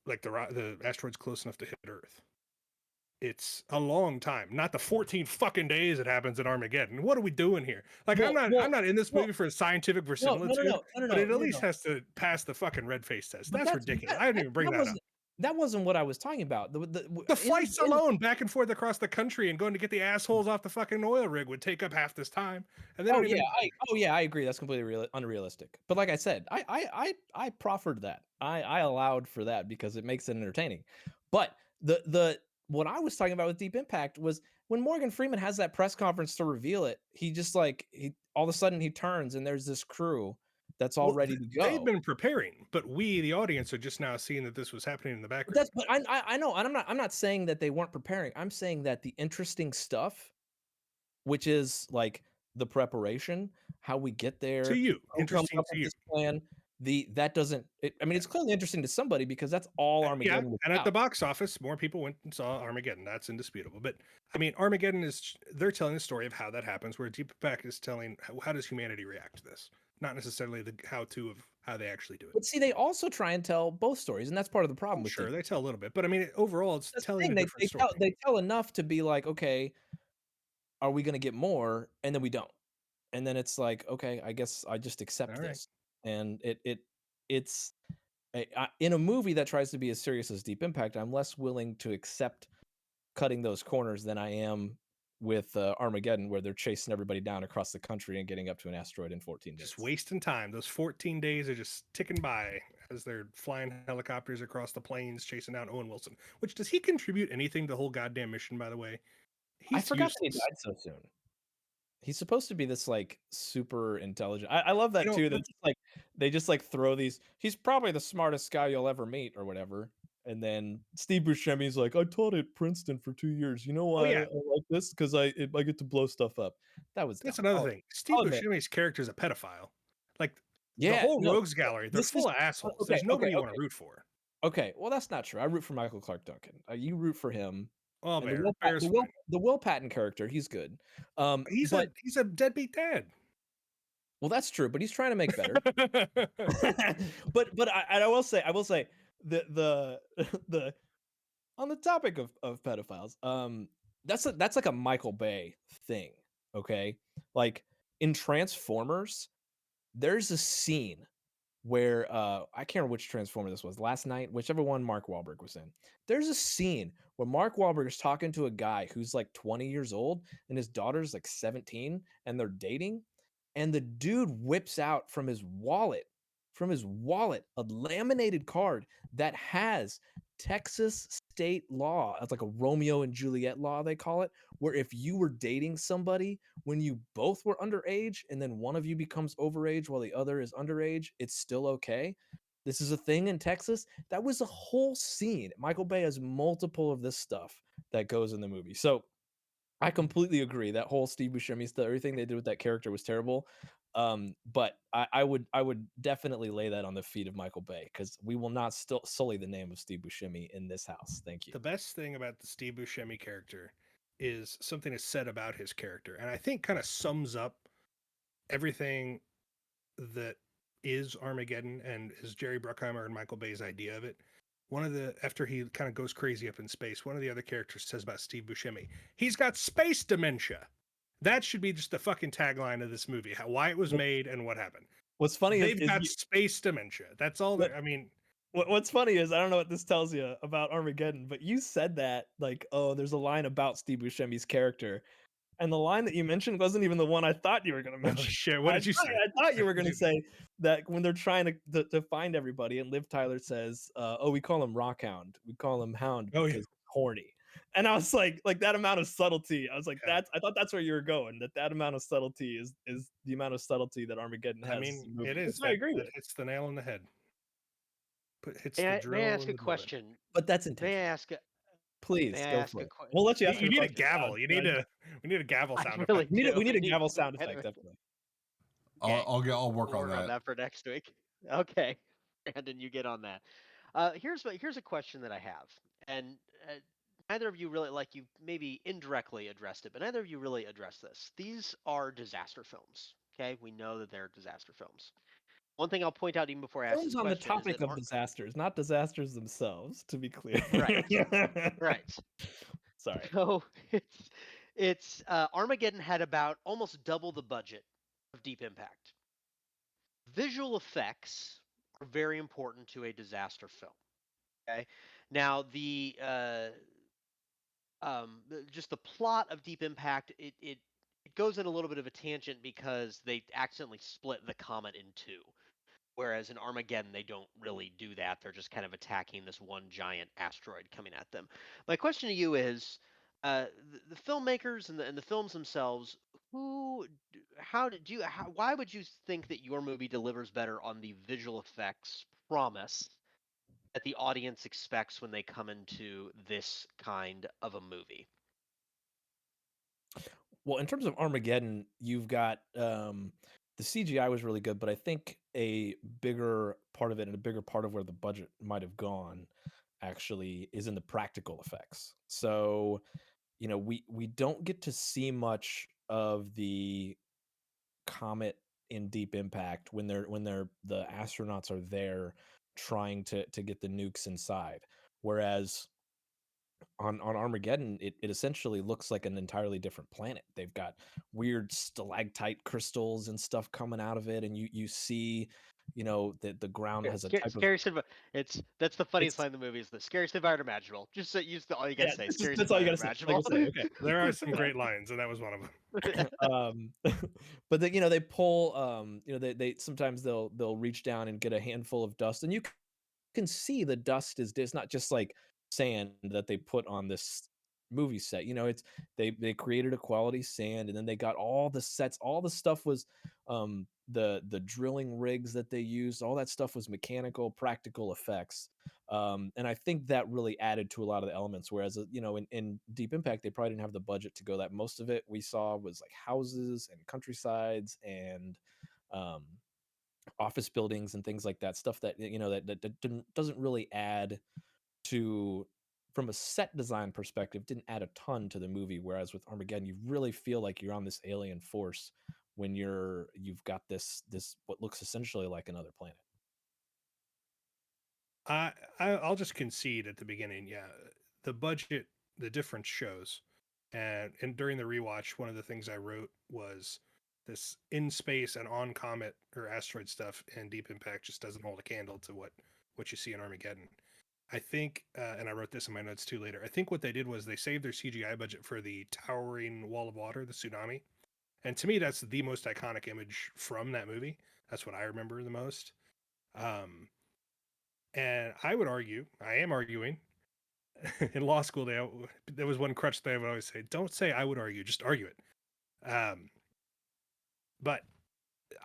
like the asteroid's close enough to hit Earth. It's a long time, not the 14 fucking days it happens at Armageddon. What are we doing here? Like, I'm not in this movie for scientific verisimilitude, but it at least has to pass the fucking red face test. That's ridiculous. I didn't even bring that up. That wasn't what I was talking about. The flights alone back and forth across the country and going to get the assholes off the fucking oil rig would take up half this time. And then I agree. That's completely unrealistic. But like I said, I proffered that. I allowed for that because it makes it entertaining. But what I was talking about with Deep Impact was when Morgan Freeman has that press conference to reveal it, he just all of a sudden he turns and there's this crew that's all ready to go. They've been preparing, but we, the audience, are just now seeing that this was happening in the background. But I know, and I'm not saying that they weren't preparing. I'm saying that the interesting stuff, which is like the preparation, how we get there, to you, interesting to you. Plan, that doesn't. It's clearly interesting to somebody because that's all Armageddon. Yeah, and at the box office, more people went and saw Armageddon. That's indisputable. But Armageddon they're telling the story of how that happens, where Deep Impact is telling how does humanity react to this. Not necessarily the how-to of how they actually do it. But see, they also try and tell both stories, and that's part of the problem with Sure, they tell a little bit, but overall, it's telling a different story. They tell enough to be like, okay, are we going to get more? And then we don't, and then it's like, okay, I guess I just accept this. And it's in a movie that tries to be as serious as Deep Impact, I'm less willing to accept cutting those corners than I am with Armageddon, where they're chasing everybody down across the country and getting up to an asteroid in 14 days. Just wasting time. Those 14 days are just ticking by as they're flying helicopters across the plains, chasing down Owen Wilson. Which, does he contribute anything to the whole goddamn mission, by the way? I forgot that he died so soon. He's supposed to be this like super intelligent. I love that too. That they just throw these. He's probably the smartest guy you'll ever meet, or whatever. And then Steve Buscemi's like, I taught at Princeton for 2 years. You know why I like this? Because I get to blow stuff up. That's another thing. Steve Buscemi's character is a pedophile. Like, the whole rogues gallery, they're full of assholes. There's nobody you want to root for. Okay, well, that's not true. I root for Michael Clark Duncan. You root for him. Oh, the Will Patton character, he's good. He's a deadbeat dad. Well, that's true, but he's trying to make better. but I will say the on the topic of pedophiles, that's like a Michael Bay thing. Okay, like in Transformers, there's a scene where I can't remember which Transformer this was, Last Night, whichever one Mark Wahlberg was in. There's a scene where Mark Wahlberg is talking to a guy who's like 20 years old and his daughter's like 17 and they're dating, and the dude whips out from his wallet a laminated card that has Texas state law. It's like a Romeo and Juliet law, they call it, where if you were dating somebody when you both were underage and then one of you becomes overage while the other is underage, it's still okay. This is a thing in Texas. That was a whole scene. Michael Bay has multiple of this stuff that goes in the movie. So I completely agree. That whole Steve Buscemi stuff, everything they did with that character was terrible. But I would definitely lay that on the feet of Michael Bay, because we will not sully the name of Steve Buscemi in this house. Thank you. The best thing about the Steve Buscemi character is something is said about his character, and I think kind of sums up everything that is Armageddon and is Jerry Bruckheimer and Michael Bay's idea of it. After he kind of goes crazy up in space, one of the other characters says about Steve Buscemi, he's got space dementia. That should be just the fucking tagline of this movie, why it was made and what happened. What's funny They've got space dementia. That's all. I mean, what's funny is, I don't know what this tells you about Armageddon, but you said that like, oh, there's a line about Steve Buscemi's character, and the line that you mentioned wasn't even the one I thought you were going to mention. Oh shit! What did you say? I thought you were going to say that when they're trying to find everybody, and Liv Tyler says, "Oh, we call him Rockhound. We call him Hound because he's horny." And I was like that amount of subtlety. I was like, I thought that's where you were going. That amount of subtlety is the amount of subtlety that Armageddon has. I mean, it is. I agree with. That hits the nail on the head. May I ask a question? But that's intentional. May I ask? Please may I go ask for a it. question? We'll let you ask. You need a gavel. We need a gavel sound effect. We need a gavel sound effect, definitely. I'll work on that for next week. Okay, Brandon, you get on that. Here's a question that I have, and neither of you really, like, you maybe indirectly addressed it, but neither of you really addressed this. These are disaster films. Okay, we know that they're disaster films. One thing I'll point out even before I ask this question on the topic of disasters, not disasters themselves, to be clear. Right. Sorry. So it's Armageddon had about almost double the budget of Deep Impact. Visual effects are very important to a disaster film. Okay. Now just the plot of Deep Impact, it goes in a little bit of a tangent because they accidentally split the comet in two. Whereas in Armageddon, they don't really do that. They're just kind of attacking this one giant asteroid coming at them. My question to you is, the filmmakers and the films themselves, why would you think that your movie delivers better on the visual effects promise that the audience expects when they come into this kind of a movie? Well, in terms of Armageddon, you've got the CGI was really good, but I think a bigger part of it and a bigger part of where the budget might have gone actually is in the practical effects. So, we don't get to see much of the comet in Deep Impact when the astronauts are there trying to get the nukes inside. Whereas on Armageddon, it essentially looks like an entirely different planet. They've got weird stalactite crystals and stuff coming out of it, and you see, that the ground has a type of that's the funniest line in the movie, is the scariest environment imaginable. Just use all you gotta say. That's all you gotta say. Okay. There are some great lines, and that was one of them. But they pull, they sometimes they'll reach down and get a handful of dust, and you can see the dust it's not just like sand that they put on this movie set. It's they created a quality sand, and then they got all the sets. All the stuff was the drilling rigs that they used. All that stuff was mechanical, practical effects, and I think that really added to a lot of the elements. Whereas in Deep Impact, they probably didn't have the budget to go that. Most of it we saw was like houses and countrysides and office buildings and things like that. Stuff that that doesn't really add to, from a set design perspective, didn't add a ton to the movie. Whereas with Armageddon, you really feel like you're on this alien force when you've got this what looks essentially like another planet. I'll just concede at the beginning. Yeah, the budget, the difference shows, and during the rewatch, one of the things I wrote was this in space and on comet or asteroid stuff in Deep Impact just doesn't hold a candle to what you see in Armageddon. I think, and I wrote this in my notes too later, I think what they did was they saved their CGI budget for the towering wall of water, the tsunami. And to me, that's the most iconic image from that movie. That's what I remember the most. And I would argue, I am arguing, in law school, there was one crutch that I would always say, don't say I would argue, just argue it. But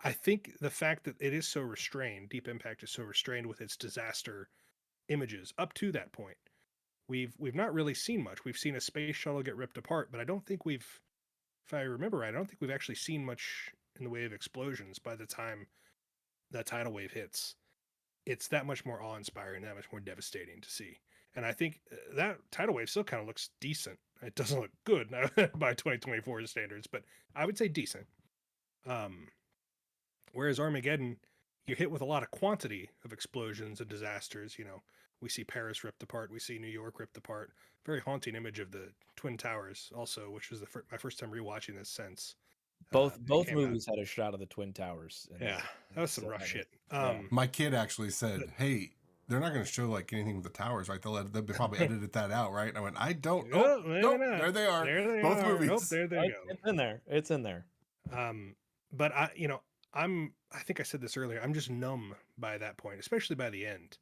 I think the fact that it is so restrained, Deep Impact is so restrained with its disaster images up to that point, we've not really seen much. We've seen a space shuttle get ripped apart, but I don't think if I remember right, I don't think we've actually seen much in the way of explosions by the time that tidal wave hits. It's that much more awe-inspiring, that much more devastating to see. And I think that tidal wave still kind of looks decent. It doesn't look good by 2024 standards, but I would say decent. Whereas Armageddon, you're hit with a lot of quantity of explosions and disasters. You know, we see Paris ripped apart, we see New York ripped apart. Very haunting image of the Twin Towers, also, which was my first time rewatching this since. Both it came out. movies had a shot of the Twin Towers. Yeah, that was some rough shit. My kid actually said, "Hey, they're not going to show like anything with the towers, right? They'll probably edited that out, right?" And I went, "I don't. No, Oh, nope, there they are. There they Both are. movies. Nope, there they go. It's in there. It's in there. But I think I said this earlier. I'm just numb by that point, especially by the end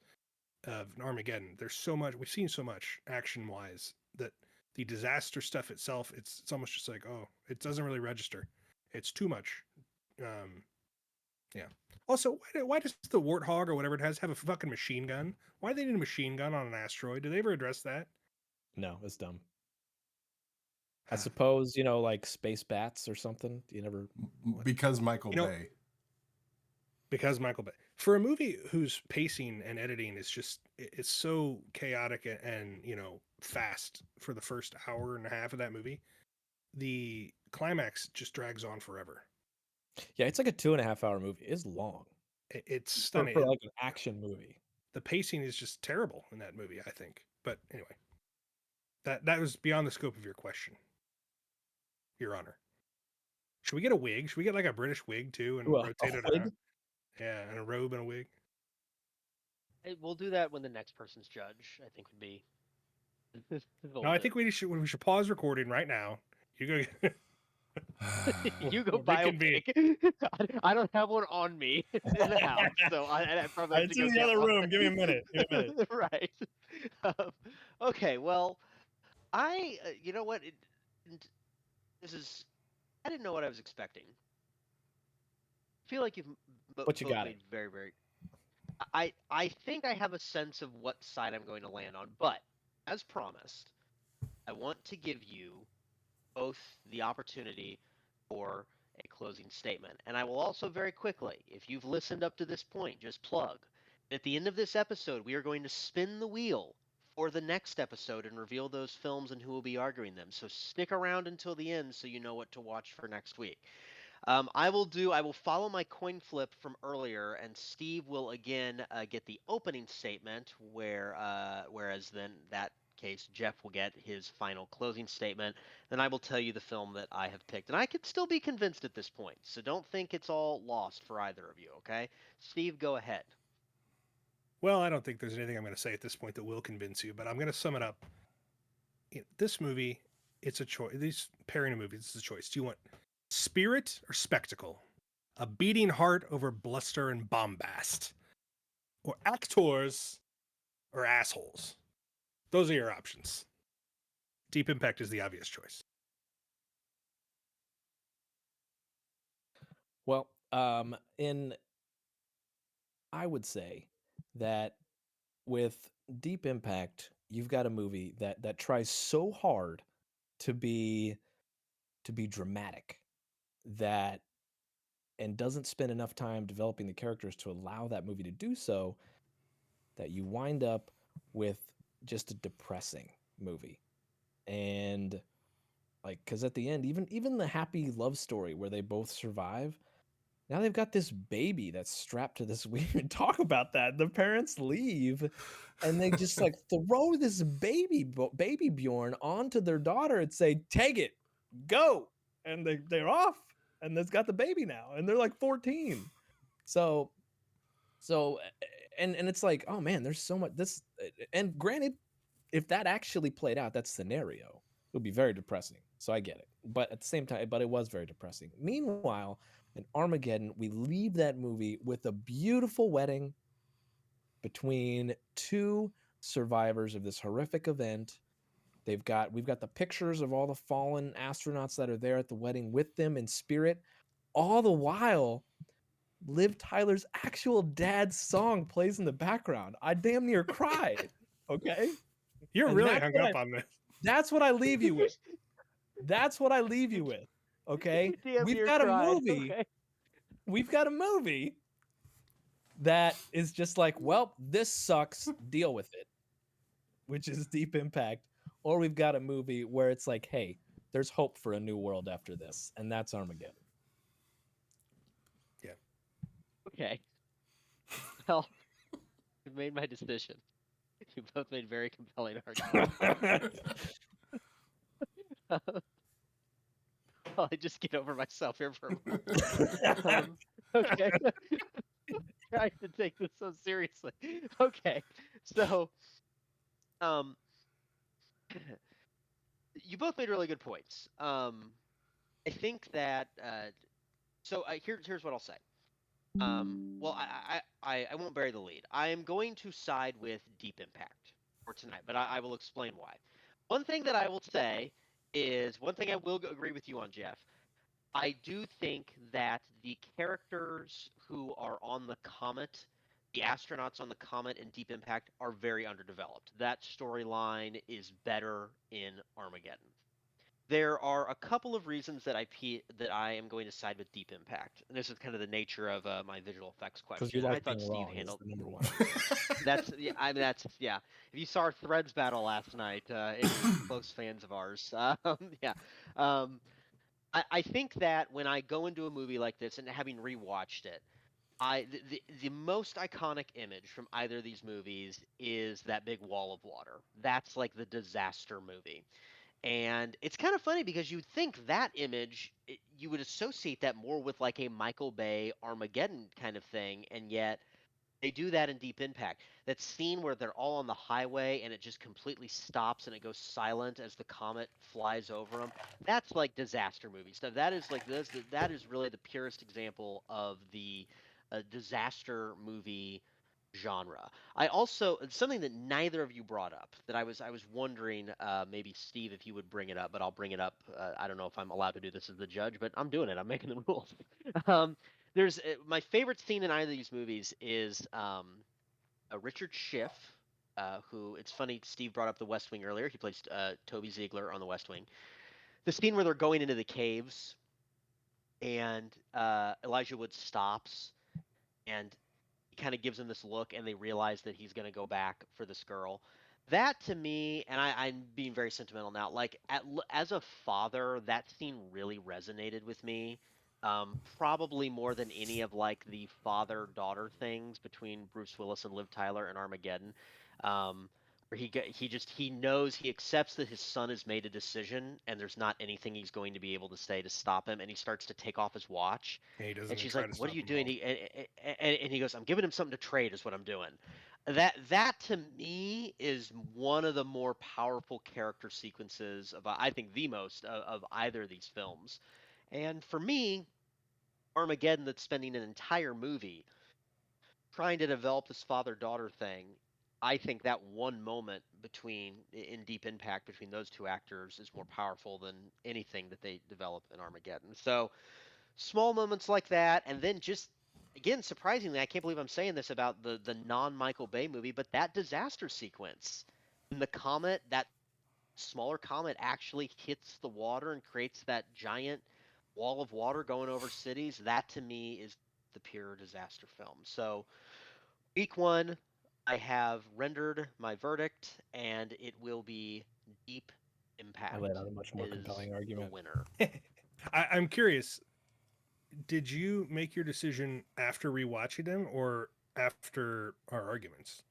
of Armageddon. There's so much we've seen, so much action wise, that the disaster stuff itself, it's almost just like, oh, it doesn't really register. It's too much. Yeah. Also, why does the Warthog or whatever it has have a fucking machine gun? Why do they need a machine gun on an asteroid? Do they ever address that? No, it's dumb. I suppose, like space bats or something. You never. Because Michael Bay. Because Michael Bay. For a movie whose pacing and editing is just, it's so chaotic and fast for the first hour and a half of that movie, the climax just drags on forever. Yeah, it's like a 2.5 hour movie. It's long. It's stunning. For like an action movie. The pacing is just terrible in that movie, I think. But anyway, that was beyond the scope of your question, Your Honor. Should we get a wig? Should we get like a British wig too and rotate it around? Yeah, and a robe and a wig. We'll do that when the next person's judge, I think, would be. No, I think we should pause recording right now. You go. You go buy a wig. I don't have one on me in the house, so I probably have it's to go in the other room. Give me a minute. Right. Okay. Well, you know what? I didn't know what I was expecting. I feel like you've what you got made very, very. I think I have a sense of what side I'm going to land on, but as promised, I want to give you both the opportunity for a closing statement. And I will also very quickly, if you've listened up to this point, just plug. At the end of this episode, we are going to spin the wheel for the next episode and reveal those films and who will be arguing them. So stick around until the end so you know what to watch for next week. I will follow my coin flip from earlier, and Steve will again get the opening statement, whereas then that case Jeff will get his final closing statement. Then I will tell you the film that I have picked, and I could still be convinced at this point, so don't think it's all lost for either of you. Okay, Steve, go ahead. Well, I don't think there's anything I'm going to say at this point that will convince you, but I'm going to sum it up. This movie, it's a choice. These pairing of movies, it's a choice. Do you want spirit or spectacle? A beating heart over bluster and bombast? Or actors or assholes? Those are your options. Deep Impact is the obvious choice. Well, I would say that with Deep Impact, you've got a movie that tries so hard to be dramatic and doesn't spend enough time developing the characters to allow that movie to do so, that you wind up with just a depressing movie. And because at the end, even the happy love story where they both survive, now they've got this baby that's strapped to this weird. Talk about that. The parents leave, and they just throw this baby Bjorn onto their daughter and say, "Take it, go," and they're off, and they've got the baby now, and they're like 14. So, and it's like, oh man, there's so much this. And granted, if that actually played out, that scenario, it would be very depressing. So I get it, but at the same time, it was very depressing. Meanwhile, in Armageddon, we leave that movie with a beautiful wedding between two survivors of this horrific event. We've got the pictures of all the fallen astronauts that are there at the wedding with them in spirit. All the while, Liv Tyler's actual dad's song plays in the background. I damn near cried. Okay? You're And really hung up on this. That's what I leave you with. That's what I leave you with. Okay? We've got a movie. Okay. We've got a movie that is just like, well, this sucks. Deal with it. Which is Deep Impact. Or we've got a movie where it's like, hey, there's hope for a new world after this. And that's Armageddon. Yeah. Okay. Well, I've made my decision. You both made very compelling arguments. Well, I just get over myself here for a moment. Okay. Trying to take this so seriously. Okay. So, um, you both made really good points. I think that here's what I'll say. Well, I won't bury the lead. I am going to side with Deep Impact for tonight, but I will explain why. One thing that I will say is one thing I will agree with you on, Jeff. I do think that the characters who are on the comet, the astronauts on the comet in Deep Impact, are very underdeveloped. That storyline is better in Armageddon. There are a couple of reasons that I am going to side with Deep Impact, and this is kind of the nature of my visual effects Because question. you And I like thought being Steve wrong is handled the number one. that's yeah. I mean that's yeah. If you saw our Threads battle last night, it was close fans of ours. Yeah. Um, I think that when I go into a movie like this and having rewatched it, the most iconic image from either of these movies is that big wall of water. That's like the disaster movie. And it's kind of funny because you'd think that image, you would associate that more with like a Michael Bay Armageddon kind of thing, and yet they do that in Deep Impact. That scene where they're all on the highway and it just completely stops and it goes silent as the comet flies over them. That's like disaster movie stuff. That is like this. That is really the purest example of the disaster movie genre. I also something that neither of you brought up that I was wondering maybe Steve if you would bring it up, but I'll bring it up. I don't know if I'm allowed to do this as the judge, but I'm doing it. I'm making the rules. um, there's my favorite scene in either of these movies is a Richard Schiff, who it's funny Steve brought up The West Wing earlier. He plays Toby Ziegler on The West Wing. The scene where they're going into the caves and Elijah Wood stops and he kind of gives him this look and they realize that he's going to go back for this girl. That to me, and I'm being very sentimental now, like as a father, that scene really resonated with me. Probably more than any of like the father-daughter things between Bruce Willis and Liv Tyler and Armageddon. Where he knows he accepts that his son has made a decision and there's not anything he's going to be able to say to stop him, and he starts to take off his watch And he doesn't and even she's try like, to "What are stop you him at doing?" all. And he goes, "I'm giving him something to trade, is what I'm doing." That to me is one of the more powerful character sequences of I think the most of either of these films. And for me, Armageddon, that's spending an entire movie trying to develop this father-daughter thing. I think that one moment in Deep Impact between those two actors is more powerful than anything that they develop in Armageddon. So small moments like that, and then just again, surprisingly, I can't believe I'm saying this about the non Michael Bay movie, but that disaster sequence in the comet, that smaller comet actually hits the water and creates that giant wall of water going over cities. That to me is the pure disaster film. So week one, I have rendered my verdict, and it will be Deep I Impact laid out a much more is compelling the argument. winner. I'm curious. Did you make your decision after rewatching them or after our arguments?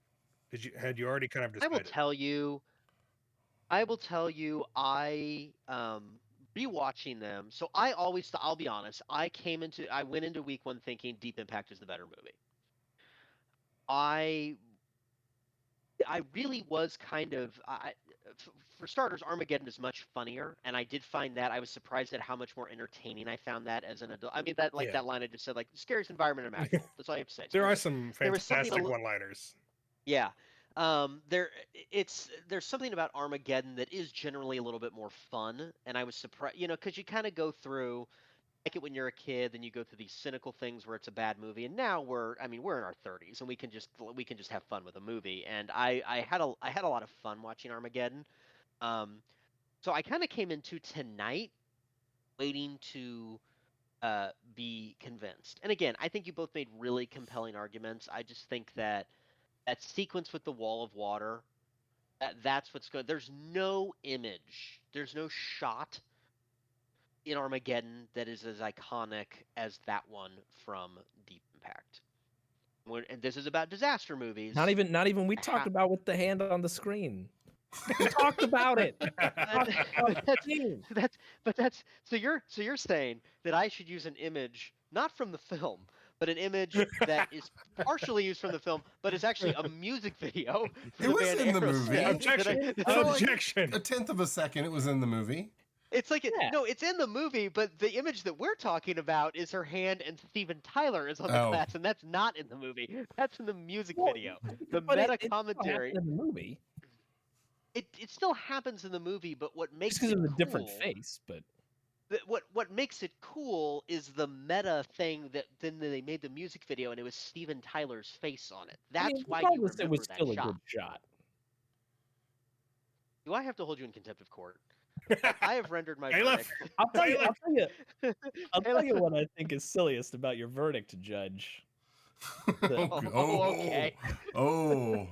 Had you already kind of I will decided? tell you, I will tell you, rewatching them. So I'll be honest, I went into week one thinking Deep Impact is the better movie. I I really was kind of for starters, Armageddon is much funnier, and I did find that I was surprised at how much more entertaining I found that as an adult. I mean Yeah. that line I just said, like scariest environment imaginable. That's all I have to say. There are some There was something fantastic one-liners. yeah. There's something about Armageddon that is generally a little bit more fun, and I was surprised, because you kind of go through like it when you're a kid, then you go through these cynical things where it's a bad movie, and now we're in our 30s and we can just have fun with a movie, and I had a lot of fun watching Armageddon. Um, so I kind of came into tonight waiting to be convinced, and again, I think you both made really compelling arguments. I just think that sequence with the wall of water, that's what's good. There's no shot in Armageddon that is as iconic as that one from Deep Impact. And this is about disaster movies. Not even we talked about with the hand on the screen. We talked about it. That's so you're saying that I should use an image not from the film, but an image that is partially used from the film, but is actually a music video. It was in the movie. Objection. Objection. A tenth of a second, it was in the movie. It's like no, it's in the movie, but the image that we're talking about is her hand, and Steven Tyler is on the glass, and that's not in the movie. That's in the music video. The meta commentary in the movie. It still happens in the movie, but what makes just because it of a different face, but what makes it cool is the meta thing that then they made the music video, and it was Steven Tyler's face on it. That's why you remember it was that still shot. a good shot. Do I have to hold you in contempt of court? I have rendered my Caliph. verdict. I'll tell you what I think is silliest about your verdict, Judge. Okay. Oh.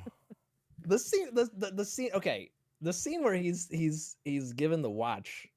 The scene. Okay, the scene where he's given the watch.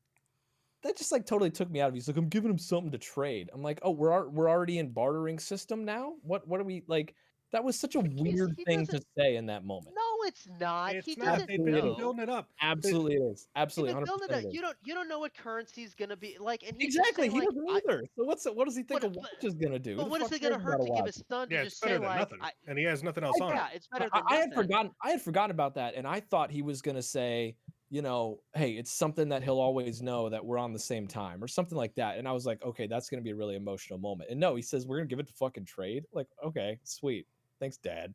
That just like totally took me out of. He's like, I'm giving him something to trade. I'm like, oh, we're already in bartering system now. What are we like? That was such a weird thing to say in that moment. No, it's not. It's he not. doesn't They've been know. building it up. Absolutely, it is. Absolutely, They've been 100%. building it up. You don't know what currency's gonna be like, and Exactly, he like, doesn't either. So what does he think a watch is gonna do? But what is it gonna hurt to give his son to Yeah, just it's better say than like, nothing, and he has nothing else on. Yeah, it's better than I nothing. had forgotten about that, and I thought he was gonna say, you know, hey, it's something that he'll always know that we're on the same time or something like that. And I was like, okay, that's gonna be a really emotional moment. And no, he says we're gonna give it to fucking trade. Like, okay, sweet, thanks, Dad.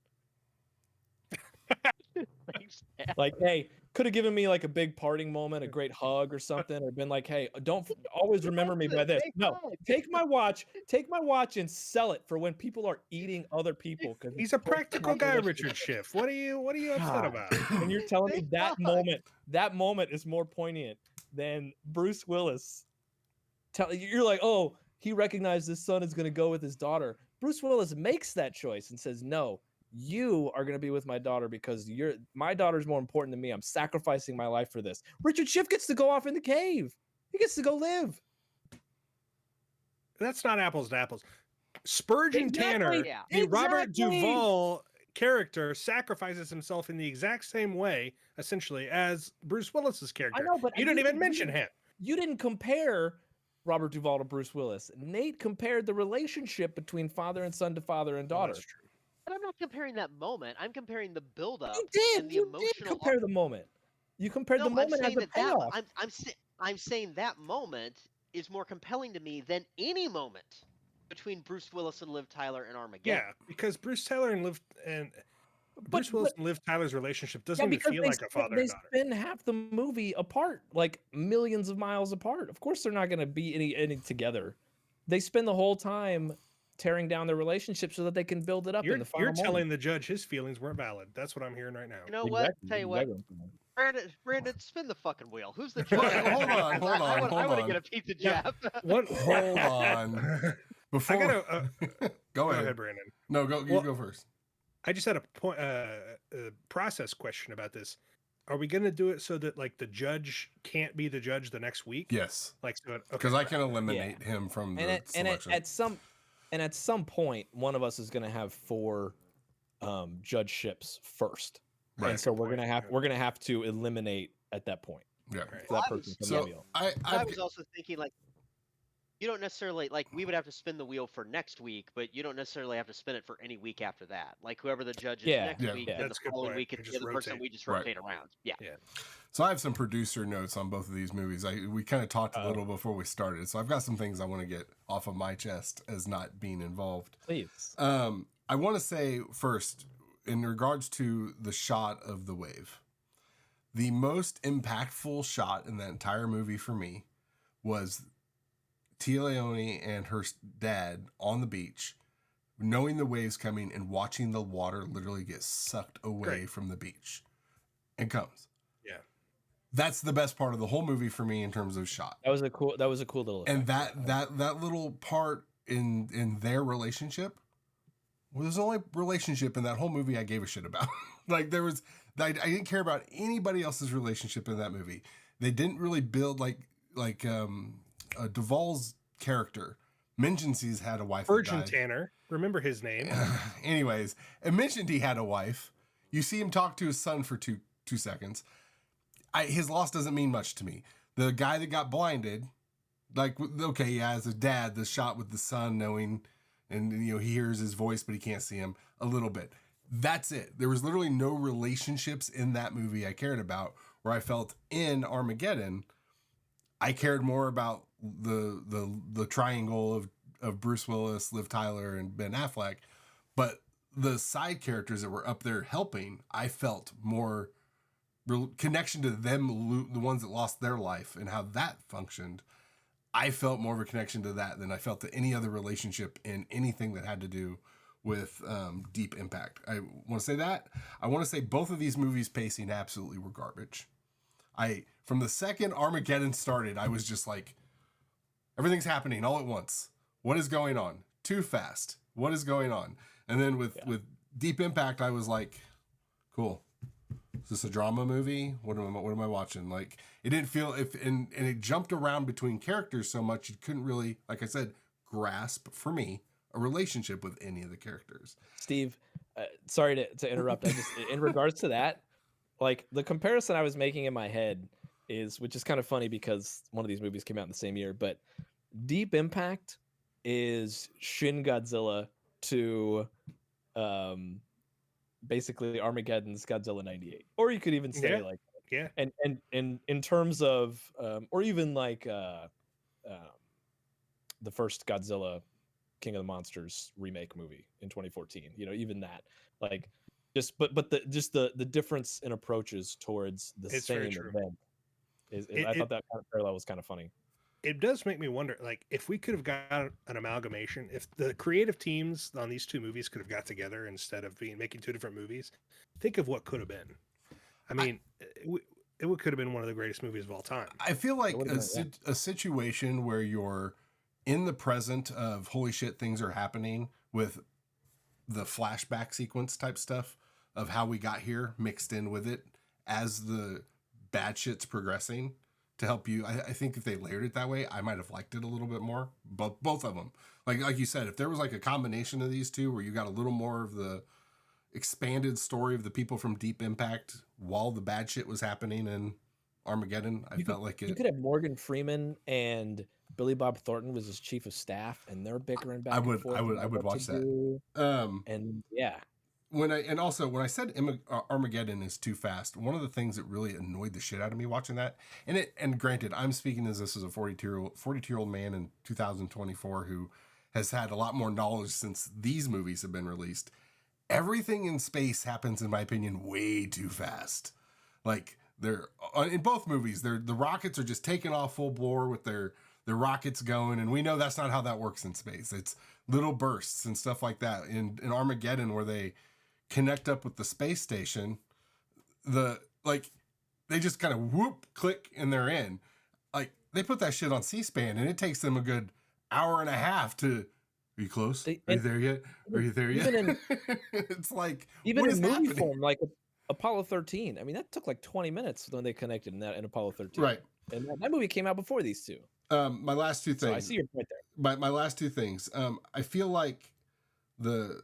Thanks, Dad. Like, hey, could have given me like a big parting moment, a great hug or something, or been like, hey, don't always remember me by this. No, take my watch and sell it for when people are eating other people. Because He's a practical guy, Richard Schiff. What are you upset about? And you're telling me that moment is more poignant than Bruce Willis. You're like, oh, he recognized his son is going to go with his daughter. Bruce Willis makes that choice and says, no, you are going to be with my daughter because my daughter's more important than me. I'm sacrificing my life for this. Richard Schiff gets to go off in the cave. He gets to go live. That's not apples to apples. Spurgeon Tanner, the Robert Duvall character, sacrifices himself in the exact same way, essentially, as Bruce Willis's character. I know, but you didn't even mention him. You didn't compare Robert Duvall to Bruce Willis. Nate compared the relationship between father and son to father and daughter. That's true. But I'm not comparing that moment. I'm comparing the build-up. You did. And the You did compare the moment. You compared the moment as a payoff. I'm saying that moment is more compelling to me than any moment between Bruce Willis and Liv Tyler and Armageddon. Yeah, because Bruce Willis and Liv Tyler's relationship doesn't even feel like a father and daughter. They spend half the movie apart, like millions of miles apart. Of course, they're not going to be any together. They spend the whole time tearing down their relationship so that they can build it up in the final moment. You're telling the judge his feelings weren't valid. That's what I'm hearing right now. You know what? Tell you what. Brandon, spin the fucking wheel. Who's the judge? Hold on. I want to get a pizza, Jeff. Hold on. Before I gotta, go ahead, Brandon. No, you go first. I just had a process question about this. Are we going to do it so that like the judge can't be the judge the next week? Yes. Like, because I can eliminate him from the selection. At some point, one of us is going to have 4 judgeships first, right? And so we're gonna have to eliminate at that point. Yeah, that person from the wheel. I was also thinking like you don't necessarily like we would have to spin the wheel for next week, but you don't necessarily have to spin it for any week after that. Like whoever the judge is next week, then the following week it's the other person. We just rotate around. Yeah. So I have some producer notes on both of these movies. We kind of talked a little before we started, so I've got some things I want to get off of my chest as not being involved. Please. I want to say first, in regards to the shot of the wave, the most impactful shot in that entire movie for me was Tia Leone and her dad on the beach, knowing the waves coming and watching the water literally get sucked away from the beach. It comes. Yeah. That's the best part of the whole movie for me in terms of shot. That was a cool little effect. And that little part in their relationship was the only relationship in that whole movie I gave a shit about. Like I didn't care about anybody else's relationship in that movie. They didn't really build like Duvall's character Minjinsey's had a wife. Virgin Tanner. Remember his name. Anyways, and mentioned he had a wife. You see him talk to his son for two seconds. His loss doesn't mean much to me. The guy that got blinded, like, okay, yeah, as a dad, the shot with the son knowing, and he hears his voice, but he can't see him a little bit. That's it. There was literally no relationships in that movie I cared about, where I felt in Armageddon, I cared more about the triangle of Bruce Willis, Liv Tyler, and Ben Affleck. But the side characters that were up there helping, I felt more connection to them, the ones that lost their life and how that functioned. I felt more of a connection to that than I felt to any other relationship in anything that had to do with Deep Impact. I want to say that. I want to say both of these movies' pacing absolutely were garbage. From the second Armageddon started, I was just like, everything's happening all at once. What is going on? Too fast. What is going on? And then with Deep Impact, I was like, cool. Is this a drama movie? What am I watching? Like, it didn't feel and it jumped around between characters so much you couldn't really, like I said, grasp, for me, a relationship with any of the characters. Steve, sorry to interrupt. I just, in regards to that, like, the comparison I was making in my head is, which is kind of funny because one of these movies came out in the same year, but Deep Impact is Shin Godzilla to basically Armageddon's Godzilla 98. Or you could even say and in terms of or even like the first Godzilla King of the Monsters remake movie in 2014, even that, like, the difference in approaches towards the same event I thought that kind of parallel was kind of funny. It does make me wonder, like, if we could have got an amalgamation, if the creative teams on these two movies could have got together instead of making two different movies, think of what could have been. I mean, it could have been one of the greatest movies of all time. I feel like a situation where you're in the present of, holy shit, things are happening, with the flashback sequence type stuff of how we got here mixed in with it as the bad shit's progressing to help you. I think if they layered it that way, I might have liked it a little bit more. But both of them, like you said, if there was like a combination of these two where you got a little more of the expanded story of the people from Deep Impact while the bad shit was happening in Armageddon, felt like it. You could have Morgan Freeman and Billy Bob Thornton was his chief of staff, and they're bickering back and forth. I would watch that. And yeah. When I said Armageddon is too fast, one of the things that really annoyed the shit out of me watching that, and granted, I'm speaking as this as a 42-year-old man in 2024 who has had a lot more knowledge since these movies have been released. Everything in space happens, in my opinion, way too fast. Like, they're in both movies, the rockets are just taking off full bore with their rockets going, and we know that's not how that works in space. It's little bursts and stuff like that. In Armageddon, where they connect up with the space station, they just kind of whoop, click, and they're in. Like, they put that shit on C-SPAN, and it takes them a good hour and a half to. Are you close? Are you there yet? Are you there yet? It's like, even in movie form, like Apollo 13. I mean, that took like 20 minutes when they connected in Apollo 13. Right. And that movie came out before these two. My last two things. So I see your point there. My last two things. I feel like the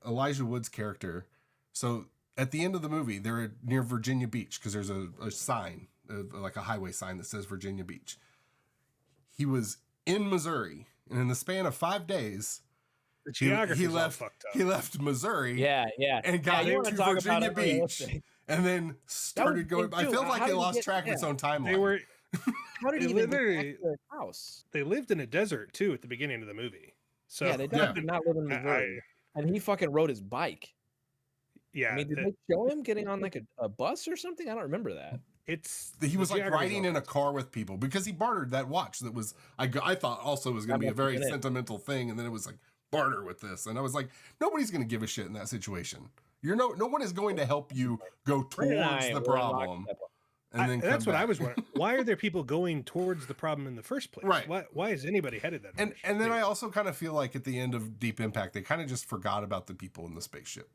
Elijah Wood's character. So at the end of the movie, they're near Virginia Beach because there's a sign, like a highway sign that says Virginia Beach. He was in Missouri, and in the span of 5 days, the geography he left Missouri. Yeah. And got into Virginia Beach, and then started going. I feel like they lost track of its own timeline. How did he even get back to their house? They lived in a desert too at the beginning of the movie. So yeah, they did not live in Missouri. And he fucking rode his bike. Yeah. I mean, did they show him getting on like a bus or something? I don't remember that. He was like riding in a car with people because he bartered that watch that was I thought also was going to be a very sentimental thing, and then it was like, barter with this, and I was like, nobody's going to give a shit in that situation. No one is going to help you go towards the problem. And that's what I was wondering. Why are there people going towards the problem in the first place? Right. Why is anybody headed that direction? And then I also kind of feel like at the end of Deep Impact, they kind of just forgot about the people in the spaceship.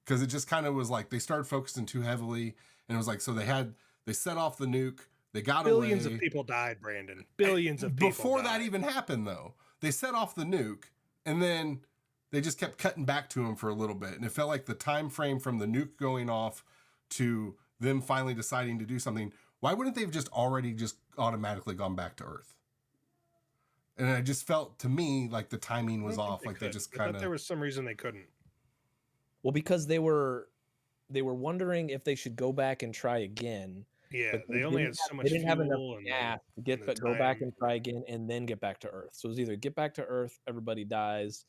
Because it just kind of was like they started focusing too heavily, and it was like, so they set off the nuke, they got Billions away. of people died, Brandon. Billions of people Before died. that even happened, though. they set off the nuke, and then they just kept cutting back to him for a little bit, and it felt like the time frame from the nuke going off to them finally deciding to do something. Why wouldn't they have just already just automatically gone back to Earth? And it just felt to me like the timing was off. Like they just kind of. There was some reason they couldn't. Well, because they were wondering if they should go back and try again. Yeah, they only had so much. They didn't have enough fuel gas to go back and try again, and then get back to Earth. So it was either get back to Earth, everybody dies,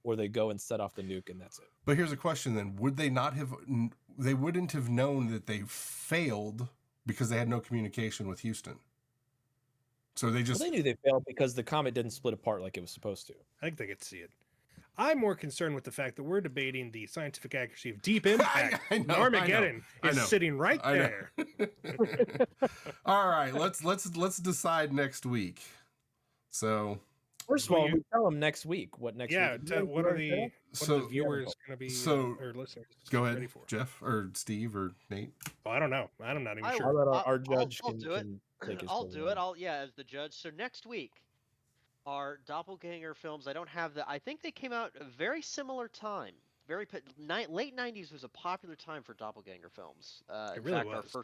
or they go and set off the nuke, and that's it. But here's a question: then, would they not have? They wouldn't have known that they failed because they had no communication with Houston. So they just. Well, they knew they failed because the comet didn't split apart like it was supposed to. I think they could see it. I'm more concerned with the fact that we're debating the scientific accuracy of Deep Impact. I know, Armageddon I know. is sitting right there. All right, let's decide next week. So first of all, we tell them next week what next week. What are the viewers going to be or listeners? Go ahead, Jeff or Steve or Nate. Oh, I don't know. I'm not even sure. I'll let our judge I'll do it. I'll do it. I'll as the judge. So next week, our doppelganger films. I think they came out a very similar time. Late 90s was a popular time for doppelganger films. It really was.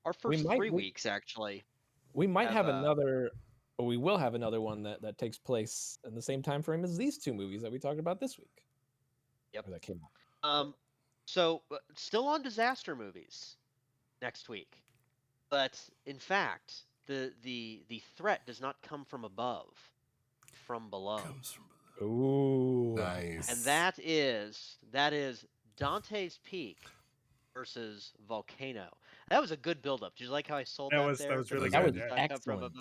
Our first 3 weeks actually. We might have another, or we will have another one that takes place in the same time frame as these 2 movies that we talked about this week. Yep, that came out. So still on disaster movies next week, but in fact, the threat does not come from above, from below. Comes from below. Ooh, nice. And that is Dante's Peak versus Volcano. That was a good build-up. Did you like how I sold that? That was really good. That was excellent.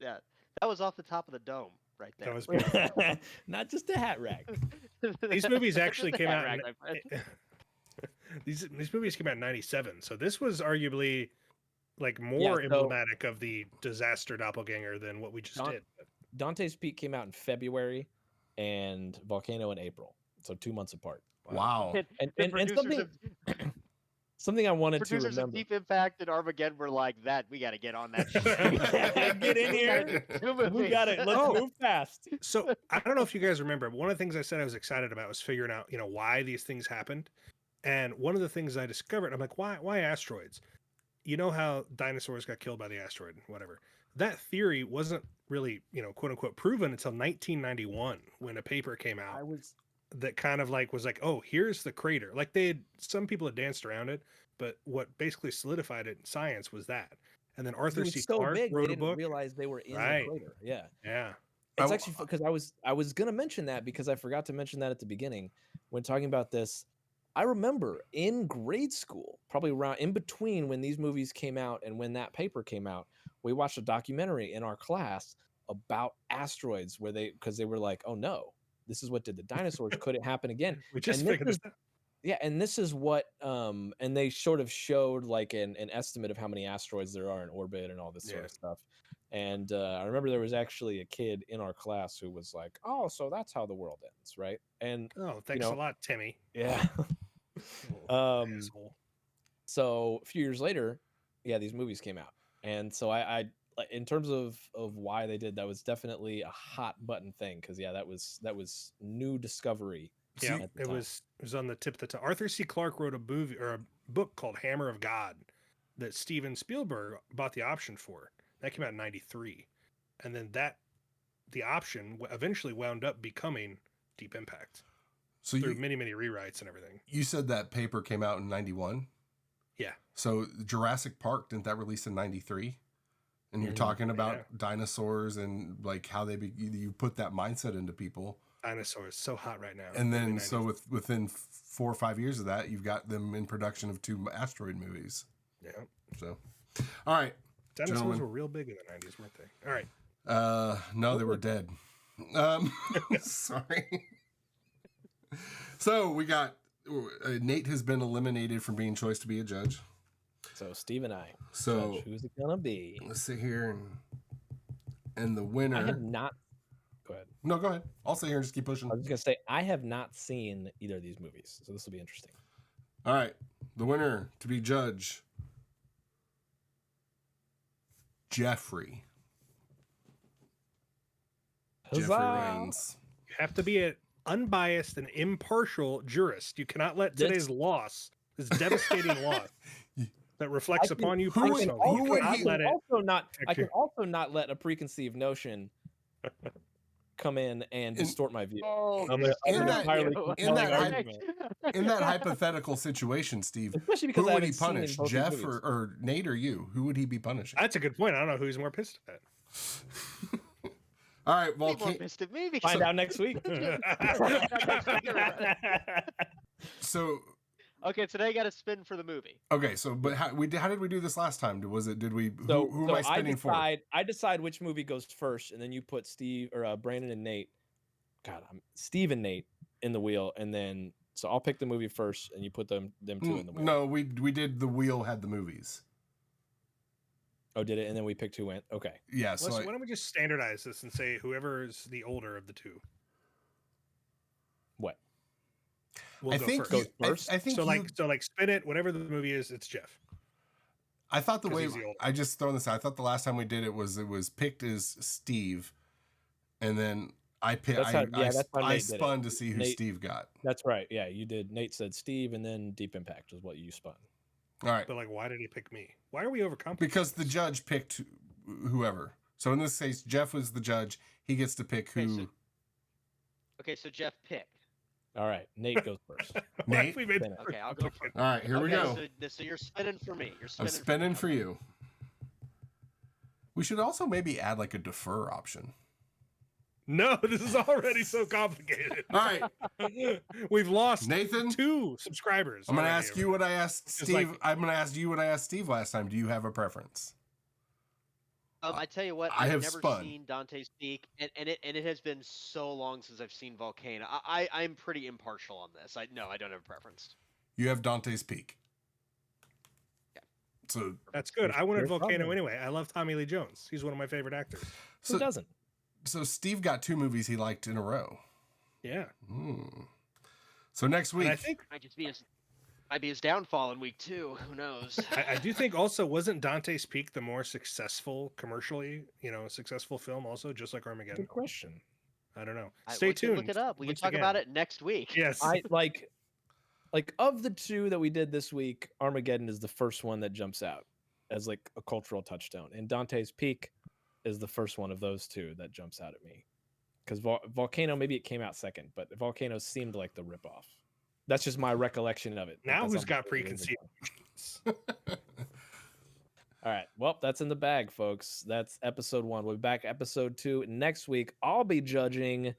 Yeah, that was off the top of the dome right there. That was beautiful. Not just a hat rack. These movies actually came out. These movies came out in '97, so this was arguably like more emblematic of the disaster doppelganger than what we just did. Dante's Peak came out in February, and Volcano in April, so 2 months apart. Wow. And something I wanted to producers remember. of Deep Impact and Armageddon were like, "That we got to get on that. Get in here. We got it. Let's move fast." So I don't know if you guys remember, but one of the things I said I was excited about was figuring out, why these things happened. And one of the things I discovered, I'm like, why asteroids? You know how dinosaurs got killed by the asteroid, whatever. That theory wasn't really, quote unquote, proven until 1991 when a paper came out that kind of was like, oh, here's the crater. Like some people had danced around it, but what basically solidified it in science was that. And then Arthur C. Clarke wrote a book. They didn't realize they were in the crater. Yeah. Yeah. It's actually because I was going to mention that because I forgot to mention that at the beginning when talking about this. I remember in grade school, probably around in between when these movies came out and when that paper came out, we watched a documentary in our class about asteroids because they were like, oh no, this is what did the dinosaurs. Could it happen again? We just figured this out. Yeah, and this is what and they sort of showed like an estimate of how many asteroids there are in orbit and all this sort of stuff. And I remember there was actually a kid in our class who was like, oh, so that's how the world ends, right? And thanks a lot, Timmy. Yeah. So a few years later, these movies came out. And so I in terms of why they did, that was definitely a hot button thing because that was new discovery. Yeah, it was on the tip of the tongue. Arthur C. Clarke wrote a book called Hammer of God that Steven Spielberg bought the option for. That came out in '93, and then the option eventually wound up becoming Deep Impact. So through many rewrites and everything. You said that paper came out in '91. Yeah. So Jurassic Park, didn't that release in '93? And you're talking about dinosaurs and like how you put that mindset into people. Dinosaurs so hot right now. And then within 4 or 5 years of that, you've got them in production of 2 asteroid movies. Yeah. So, all right. Dinosaurs were real big in the '90s, weren't they? All right. No, they were dead. Sorry. So we got Nate has been eliminated from being choice to be a judge. So Steve and I. So judge, who's it gonna be? Let's sit here and the winner. I have not. Go ahead. No, go ahead. I'll sit here and just keep pushing. I was just gonna say I have not seen either of these movies, so this will be interesting. All right, the winner to be judge. Jeffrey. Jeffrey Huzzah! wins. You have to be an unbiased and impartial jurist. You cannot let today's loss, this devastating loss that reflects upon you who would- personally, who you would cannot he- let it. I can also not let a preconceived notion come in and distort my view. Oh, Of a- in of an that- entirely in that compelling hype- argument. In that hypothetical situation, Steve, Especially because who I would he haven't seen punish? both these Jeff movies. or Nate or you? Who would he be punishing? That's a good point. I don't know who's more pissed at All right, well, more pissed at me. Find out next week. so Okay, so now you got to spin for the movie. okay, so but how did we do this last time? Was it? Did we? So, who am I spinning for? I decide which movie goes first, and then you put Steve or Brandon and Nate. God, I'm Steve and Nate in the wheel, and then so I'll pick the movie first, and you put them two in the wheel. No, we did. The wheel had the movies. Oh, did it? And then we picked who went. Okay. Yeah. So why don't we just standardize this and say whoever is the older of the two? What? We'll I go think first. Goes first? I think so like spin it, whatever the movie is, it's Jeff. I thought the 'Cause way he's the older. I just throwing this out. I thought the last time we did it was picked as Steve, and then I picked. That's how- yeah, that's how I Nate did it. spun to see who Nate- Steve got. That's right. Yeah, you did. Nate said Steve, and then Deep Impact was what you spun. All right, But like, why did he pick me? Why are we overcomplicating? because the judge picked whoever. So in this case, Jeff was the judge. He gets to pick Okay, who. Okay, so Jeff picked. All right, Nate goes first. Nate? We made Spin it. Okay, I'll go first. All right, here we go. So you're spinning for me. You're I'm spinning. spinning for you. We should also maybe add like a defer option. No, this is already so complicated. All right, We've lost Nathan. 2 subscribers. I'm going to already. ask you what I asked It's Steve. like- I'm going to ask you what I asked Steve last time. Do you have a preference? I tell you what, I I've have never spun. seen Dante's Peak, and it has been so long since I've seen Volcano. I'm pretty impartial on this. I don't have a preference. You have Dante's Peak. Yeah. So That's good. I wanted Your Volcano problem. anyway. I love Tommy Lee Jones. He's one of my favorite actors. Who doesn't? so Steve got 2 movies he liked in a row. Yeah. So next week, And I think Might be his downfall in week 2. Who knows? I do think also wasn't Dante's Peak the more successful commercially, successful film also, just like Armageddon. Good question. I don't know. We Stay can tuned. Look it up. We can once talk about again. it next week. Yes. I like of the 2 that we did this week, Armageddon is the first one that jumps out as like a cultural touchstone, and Dante's Peak is the first one of those 2 that jumps out at me. Because Volcano, maybe it came out second, but Volcano seemed like the ripoff. That's just my recollection of it. Now because who's I'm got 30 years preconceived ago. All right. Well, that's in the bag, folks. That's episode 1. We'll be back episode 2 next week. I'll be judging.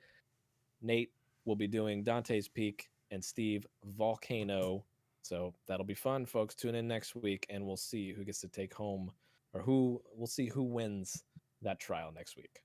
Nate will be doing Dante's Peak, and Steve Volcano. So that'll be fun, folks. Tune in next week, and we'll see who gets to take home, or we'll see who wins that trial next week.